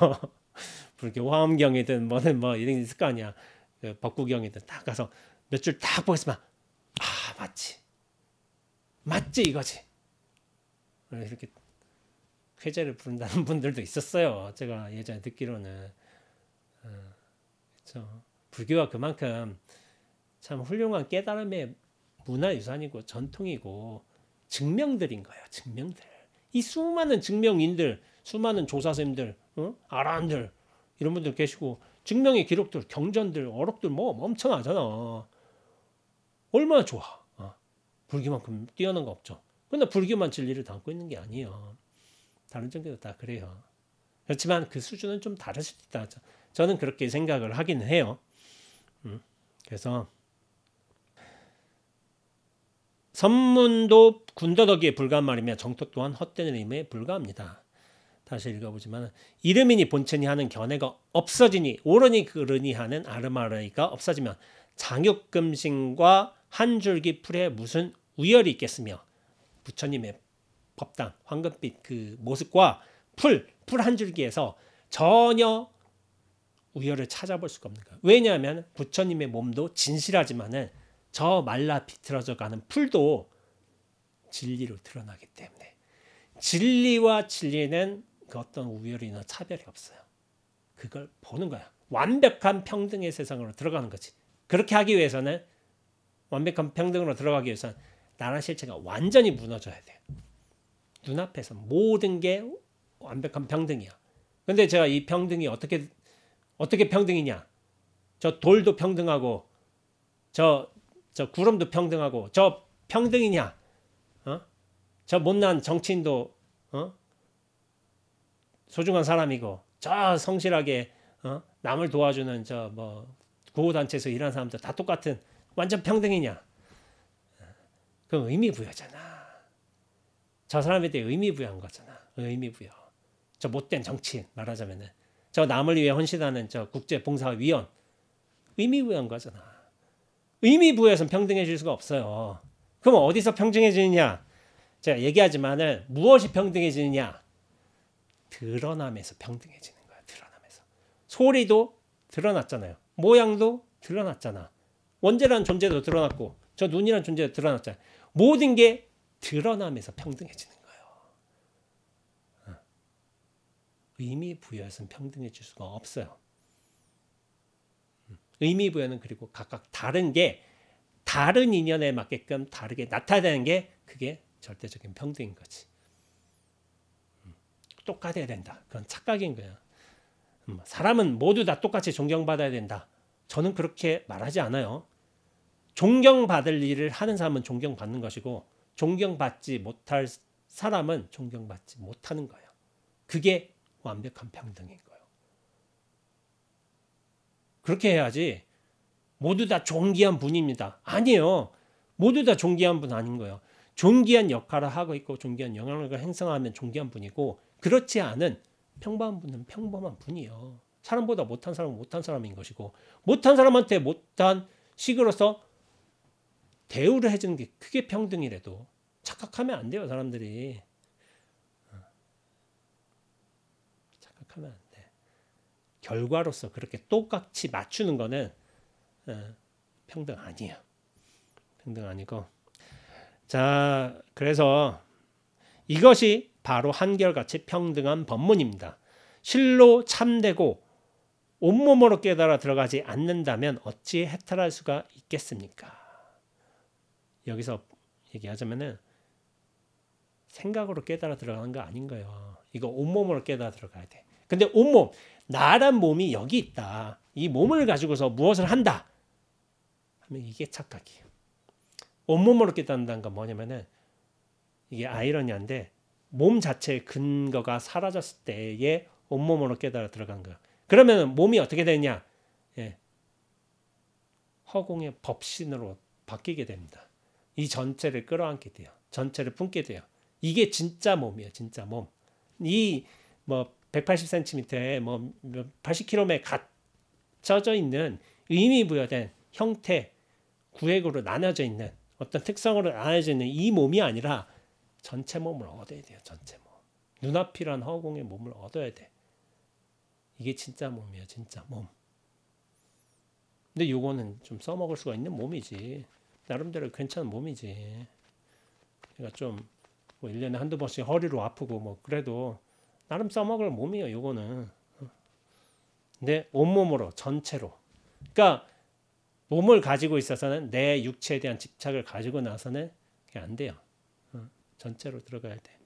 불교 화엄경이든 뭐든 뭐 이런 게 있을 거 아니야. 그 법구경이든 딱 가서 몇 줄 딱 보겠으면 맞지 이거지. 이렇게 회제를 부른다는 분들도 있었어요. 제가 예전에 듣기로는. 그렇죠. 불교가 그만큼 참 훌륭한 깨달음의 문화유산이고 전통이고 증명들인 거예요. 증명들. 이 수많은 증명인들, 수많은 조사쌤들, 아라한들 이런 분들 계시고 증명의 기록들, 경전들, 어록들 뭐 엄청나잖아. 얼마나 좋아. 불교만큼 뛰어난 거 없죠. 그런데 불교만 진리를 담고 있는 게 아니에요. 다른 종교도 다 그래요. 그렇지만 그 수준은 좀 다를 수도 있다. 저는 그렇게 생각을 하긴 해요. 그래서 선문도 군더더기에 불과한 말이며 정토 또한 헛된 의미에 불과합니다. 다시 읽어보지만 이름이니 본체니 하는 견해가 없어지니 오르니 그르니 하는 아르마르이가 없어지면 장육금신과 한 줄기 풀에 무슨 우열이 있겠으며 부처님의 법당 황금빛 그 모습과 풀 한 줄기에서 전혀 우열을 찾아볼 수가 없는 거예요. 왜냐하면 부처님의 몸도 진실하지만은 저 말라 비틀어져 가는 풀도 진리로 드러나기 때문에 진리와 진리는 그 어떤 우열이나 차별이 없어요. 그걸 보는 거야. 완벽한 평등의 세상으로 들어가는 거지. 그렇게 하기 위해서는 완벽한 평등으로 들어가기 위해서는 나라 실체가 완전히 무너져야 돼요. 눈앞에서 모든 게 완벽한 평등이야. 근데 제가 이 평등이 어떻게 평등이냐? 저 돌도 평등하고 저 구름도 평등하고 저 평등이냐? 저 못난 정치인도 소중한 사람이고 저 성실하게 남을 도와주는 저 뭐 구호단체에서 일하는 사람들 다 똑같은 완전 평등이냐? 그럼 의미부여잖아. 저 사람에 대해 의미부여한 거잖아. 의미부여. 저 못된 정치인 말하자면은 저 남을 위해 헌신하는 저 국제봉사위원 의미부여한 거잖아. 의미부여에서는 평등해질 수가 없어요. 그럼 어디서 평등해지느냐? 제가 얘기하지만은 무엇이 평등해지느냐? 드러남에서 평등해지는 거야. 드러남에서. 소리도 드러났잖아요. 모양도 드러났잖아. 원죄라는 존재도 드러났고 저 눈이라는 존재도 드러났잖아요. 모든 게 드러남에서 평등해지는 거예요. 의미 부여에서는 평등해질 수가 없어요. 의미 부여는 그리고 각각 다른 게 다른 인연에 맞게끔 다르게 나타내는 게 그게 절대적인 평등인 거지. 똑같아야 된다. 그건 착각인 거야. 사람은 모두 다 똑같이 존경받아야 된다. 저는 그렇게 말하지 않아요. 존경받을 일을 하는 사람은 존경받는 것이고 존경받지 못할 사람은 존경받지 못하는 거예요. 그게 완벽한 평등인 거예요. 그렇게 해야지 모두 다 존귀한 분입니다. 아니에요. 모두 다 존귀한 분 아닌 거예요. 존귀한 역할을 하고 있고 존귀한 영향력을 행사하면 존귀한 분이고 그렇지 않은 평범한 분은 평범한 분이에요. 사람보다 못한 사람은 못한 사람인 것이고 못한 사람한테 못한 식으로서 대우를 해주는 게 그게 평등이라도 착각하면 안 돼요. 사람들이. 착각하면 안 돼. 결과로서 그렇게 똑같이 맞추는 거는 평등 아니야. 평등 아니고. 자, 그래서 이것이 바로 한결같이 평등한 법문입니다. 실로 참되고 온몸으로 깨달아 들어가지 않는다면 어찌 해탈할 수가 있겠습니까? 여기서 얘기하자면은 생각으로 깨달아 들어가는 거 아닌 거예요. 이거 온몸으로 깨달아 들어가야 돼. 근데 온몸, 나란 몸이 여기 있다. 이 몸을 가지고서 무엇을 한다 하면 이게 착각이에요. 온몸으로 깨닫는다는 건 뭐냐면은 이게 아이러니한데 몸 자체의 근거가 사라졌을 때에 온몸으로 깨달아 들어간 거야. 그러면 몸이 어떻게 되냐? 예, 허공의 법신으로 바뀌게 됩니다. 이 전체를 끌어안게 돼요. 전체를 품게 돼요. 이게 진짜 몸이에요. 진짜 몸. 이 뭐 180cm에 뭐 80kg에 갇혀져 있는 의미 부여된 형태, 구획으로 나눠져 있는 어떤 특성으로 나눠져 있는 이 몸이 아니라 전체 몸을 얻어야 돼요. 전체 몸. 눈앞이란 허공의 몸을 얻어야 돼. 이게 진짜 몸이에요. 진짜 몸. 근데 요거는 좀 써먹을 수가 있는 몸이지. 나름대로 괜찮은 몸이지. 그러니까 좀 뭐 1년에 한두 번씩 허리로 아프고 뭐 그래도 나름 써먹을 몸이에요. 요거는. 근데 온몸으로 전체로. 그러니까 몸을 가지고 있어서는 내 육체에 대한 집착을 가지고 나서는 그게 안 돼요. 전체로 들어가야 돼.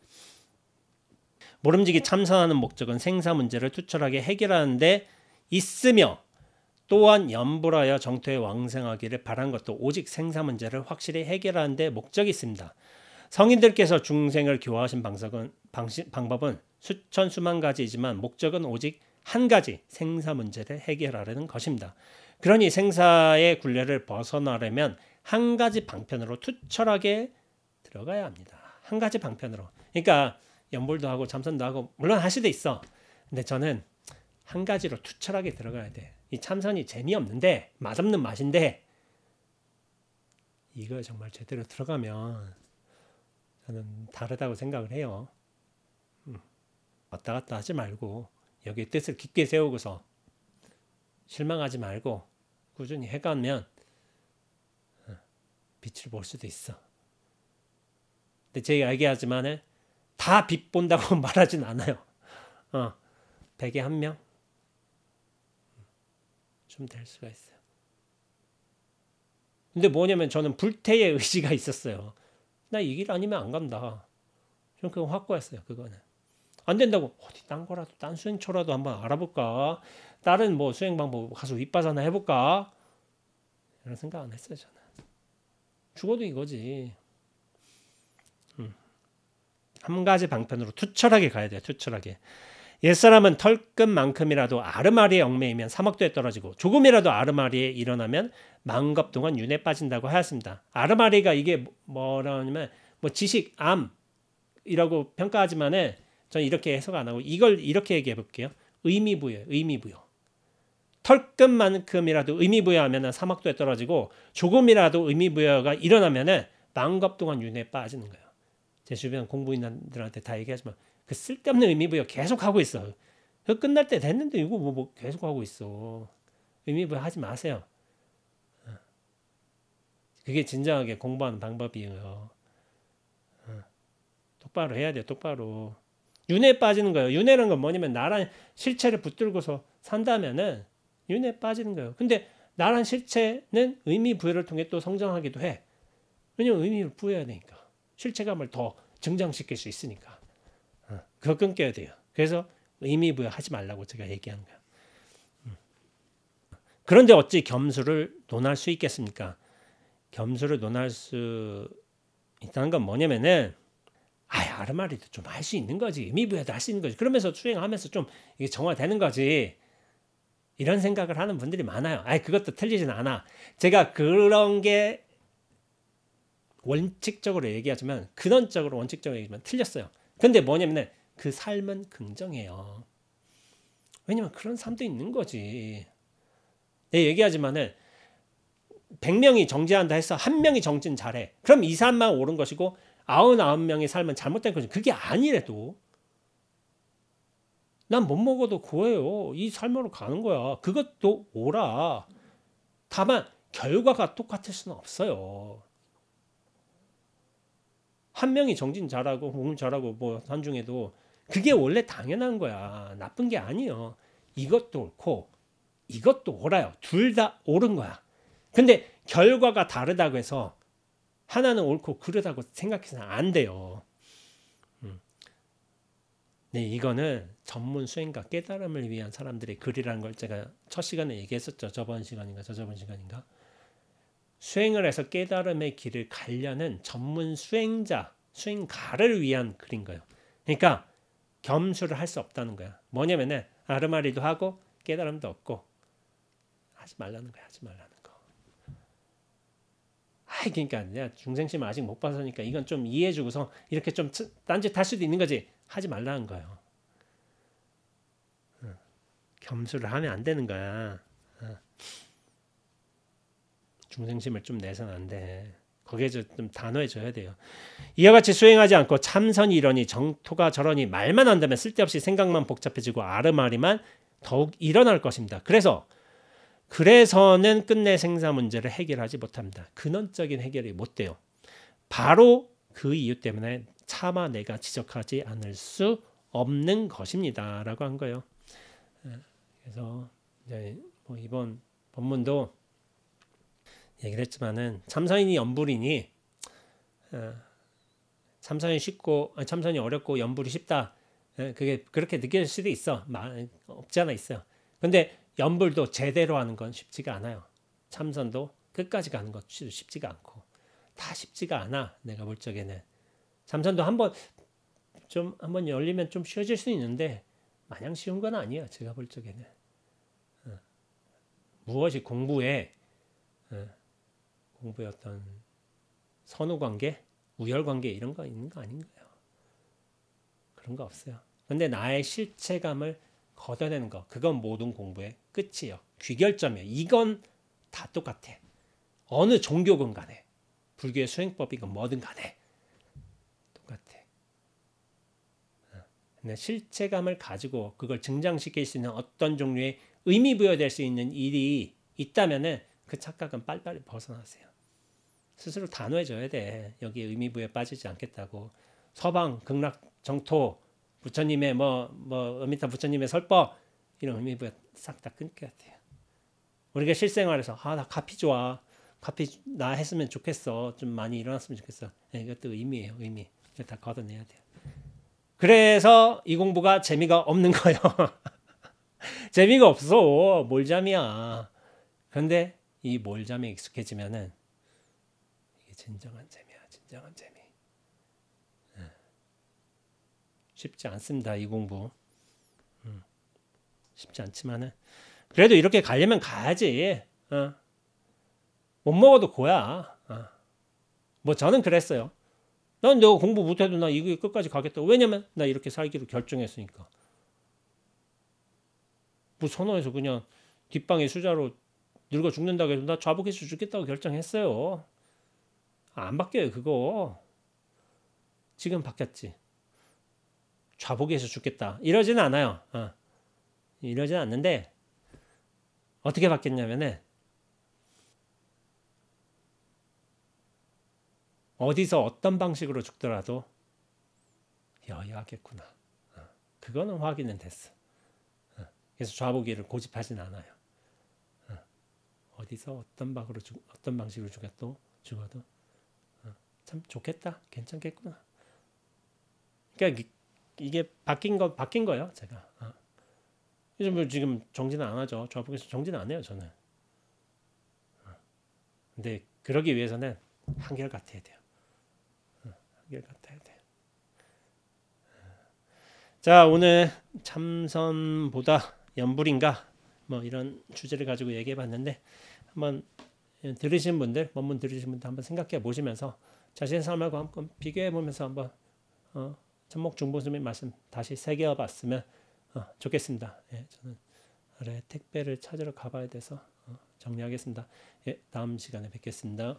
모름지기 참선하는 목적은 생사 문제를 투철하게 해결하는 데 있으며 또한 염불하여 정토에 왕생하기를 바란 것도 오직 생사 문제를 확실히 해결하는 데 목적이 있습니다. 성인들께서 중생을 교화하신 방법은 수천 수만 가지이지만 목적은 오직 한 가지 생사 문제를 해결하려는 것입니다. 그러니 생사의 굴레를 벗어나려면 한 가지 방편으로 투철하게 들어가야 합니다. 한 가지 방편으로. 그러니까 연불도 하고 참선도 하고 물론 할 수도 있어. 근데 저는 한 가지로 투철하게 들어가야 돼. 이 참선이 재미없는데 맛없는 맛인데 이거 정말 제대로 들어가면 저는 다르다고 생각을 해요. 왔다 갔다 하지 말고 여기에 뜻을 깊게 세우고서 실망하지 말고 꾸준히 해가면 빛을 볼 수도 있어. 근데 제가 얘기하지만은 다 빛 본다고 말하진 않아요. 100에 1명 좀 될 수가 있어요. 근데 뭐냐면 저는 불태의 의지가 있었어요. 나 이 길 아니면 안 간다. 저는 그거 확고했어요. 그거는 안 된다고 어디 딴 거라도 딴 수행처라도 한번 알아볼까? 다른 뭐 수행 방법 가서 윗바사나 해볼까? 이런 생각 안 했어요. 저는 죽어도 이거지. 한 가지 방편으로 투철하게 가야 돼요. 투철하게. 옛사람은 털끝만큼이라도 아르마리에 얽매이면 사막도에 떨어지고 조금이라도 아르마리에 일어나면 만겁 동안 윤에 빠진다고 하였습니다. 아르마리가 이게 뭐라냐면 뭐 지식, 암이라고 평가하지만은 저는 이렇게 해석 안 하고 이걸 이렇게 얘기해 볼게요. 의미부여, 의미부여. 털끝만큼이라도 의미부여하면 사막도에 떨어지고 조금이라도 의미부여가 일어나면은 만겁 동안 윤에 빠지는 거예요. 제 주변 공부인들한테 다 얘기하지만 그 쓸데없는 의미부여 계속 하고 있어. 그 끝날 때 됐는데 이거 뭐 계속 하고 있어. 의미부여 하지 마세요. 그게 진정하게 공부하는 방법이에요. 똑바로 해야 돼요. 똑바로. 윤회에 빠지는 거예요. 윤회라는 건 뭐냐면 나란 실체를 붙들고서 산다면은 윤회에 빠지는 거예요. 근데 나란 실체는 의미 부여를 통해 또 성장하기도 해. 왜냐면 의미를 부여해야 되니까. 실체감을 더 증장시킬 수 있으니까. 그거 끊겨야 돼요. 그래서 의미 부여하지 말라고 제가 얘기하는 거예요. 그런데 어찌 겸수를 논할 수 있겠습니까? 겸수를 논할 수 있다는 건 뭐냐면은 아르마리도 좀 할 수 있는 거지. 의미부여도 할 수 있는 거지. 그러면서 수행하면서 좀 이게 정화되는 거지. 이런 생각을 하는 분들이 많아요. 그것도 틀리진 않아. 제가 그런 게 원칙적으로 얘기하지만 근원적으로 원칙적으로 얘기하면 틀렸어요. 근데 뭐냐면 그 삶은 긍정해요. 왜냐면 그런 삶도 있는 거지. 내가 얘기하지만은 100명이 정지한다 해서 1명이 정진 잘해. 그럼 이 사람만 옳은 것이고 99명의 삶은 잘못된 거지. 그게 아니래도 난 못 먹어도 고해요. 이 삶으로 가는 거야. 그것도 옳아. 다만 결과가 똑같을 수는 없어요. 1명이 정진 잘하고 공부 잘하고 뭐 산중에도 그게 원래 당연한 거야. 나쁜 게 아니에요. 이것도 옳고 이것도 옳아요. 둘 다 옳은 거야. 근데 결과가 다르다고 해서 하나는 옳고 그르다고 생각해서는 안 돼요. 네, 이거는 전문 수행과 깨달음을 위한 사람들의 글이라는 걸 제가 첫 시간에 얘기했었죠. 저번 시간인가 저저번 시간인가. 수행을 해서 깨달음의 길을 가려는 전문 수행자, 수행가를 위한 글인 거예요. 그러니까 겸수를 할 수 없다는 거야. 뭐냐면은 아르마리도 하고 깨달음도 없고 하지 말라는 거야. 하지 말라는 거. 그러니까 내가 중생심 아직 못 봐서니까 이건 좀 이해해주고서 이렇게 좀 딴짓 할 수도 있는 거지. 하지 말라는 거예요. 겸수를 하면 안 되는 거야. 중생심을 좀 내서는 안 돼. 거기에 좀 단호해져야 돼요. 이와 같이 수행하지 않고 참선이 이러니 정토가 저러니 말만 한다면 쓸데없이 생각만 복잡해지고 아르마리만 더욱 일어날 것입니다. 그래서는 끝내 생사 문제를 해결하지 못합니다. 근원적인 해결이 못 돼요. 바로 그 이유 때문에 차마 내가 지적하지 않을 수 없는 것입니다. 라고 한 거예요. 그래서 이제 뭐 이번 본문도 얘기를 했지만은 참선이 연불이니 참선이 쉽고 참선이 어렵고 연불이 쉽다. 그게 그렇게 느껴질 수도 있어. 없지 않아 있어요. 근데 연불도 제대로 하는 건 쉽지가 않아요. 참선도 끝까지 가는 것도 쉽지가 않고 다 쉽지가 않아. 내가 볼 적에는 참선도 한번 열리면 좀 쉬워질 수 있는데 마냥 쉬운 건 아니에요. 제가 볼 적에는 무엇이 공부의 어떤 선후관계, 우열관계 이런 거 있는 거 아닌가요? 그런 거 없어요. 근데 나의 실체감을 걷어내는 거, 그건 모든 공부의 끝이에요. 귀결점이에요. 이건 다 똑같아. 어느 종교건 간에, 불교의 수행법이건 뭐든 간에 똑같아. 근데 실체감을 가지고 그걸 증장시킬 수 있는 어떤 종류의 의미 부여될 수 있는 일이 있다면은 그 착각은 빨리빨리 벗어나세요. 스스로 단호해져야 돼. 여기 의미 부여에 빠지지 않겠다고. 서방 극락 정토 부처님의 어미타 부처님의 설법 이런 의미 부여 싹 다 끊겨야 돼요. 우리가 실생활에서 나 카피 좋아. 카피 나 했으면 좋겠어. 좀 많이 일어났으면 좋겠어. 이것도 의미예요. 의미. 이거 다 걷어내야 돼요. 그래서 이 공부가 재미가 없는 거예요. 재미가 없어. 몰잠이야. 그런데 이 몰잠에 익숙해지면은 이게 진정한 재미야. 진정한 재미. 쉽지 않습니다. 이 공부. 쉽지 않지만은 그래도 이렇게 가려면 가야지. 못 먹어도 고야. 뭐 저는 그랬어요. 난 내가 공부 못해도 나 이거 끝까지 가겠다. 왜냐면 나 이렇게 살기로 결정했으니까. 뭐 선호해서 그냥 뒷방에 수자로 늙어 죽는다고 해도 나 좌복해서 죽겠다고 결정했어요. 안 바뀌어요 그거. 지금 바뀌었지. 좌복해서 죽겠다. 이러지는 않아요. 이러지는 않는데 어떻게 바뀌었냐면은 어디서 어떤 방식으로 죽더라도 여여하겠구나. 그거는 확인은 됐어. 그래서 좌보기를 고집하진 않아요. 어디서 어떤 방식으로 죽어도 참 좋겠다. 괜찮겠구나. 그러니까 이게 바뀐 거예요. 제가. 지금 정진은 안 하죠. 좌보기에서 정진 안 해요. 저는. 근데 그러기 위해서는 한결 같아야 돼요. 한결 같아야 돼요. 자, 오늘 참선보다 연불인가 뭐 이런 주제를 가지고 얘기해 봤는데 한번 들으신 분들, 원문 들으신 분들 한번 생각해 보시면서 자신의 삶하고 한번 비교해 보면서 한번 천목중보스님 말씀 다시 새겨 봤으면 좋겠습니다. 저는 아래 택배를 찾으러 가봐야 돼서 정리하겠습니다. 다음 시간에 뵙겠습니다.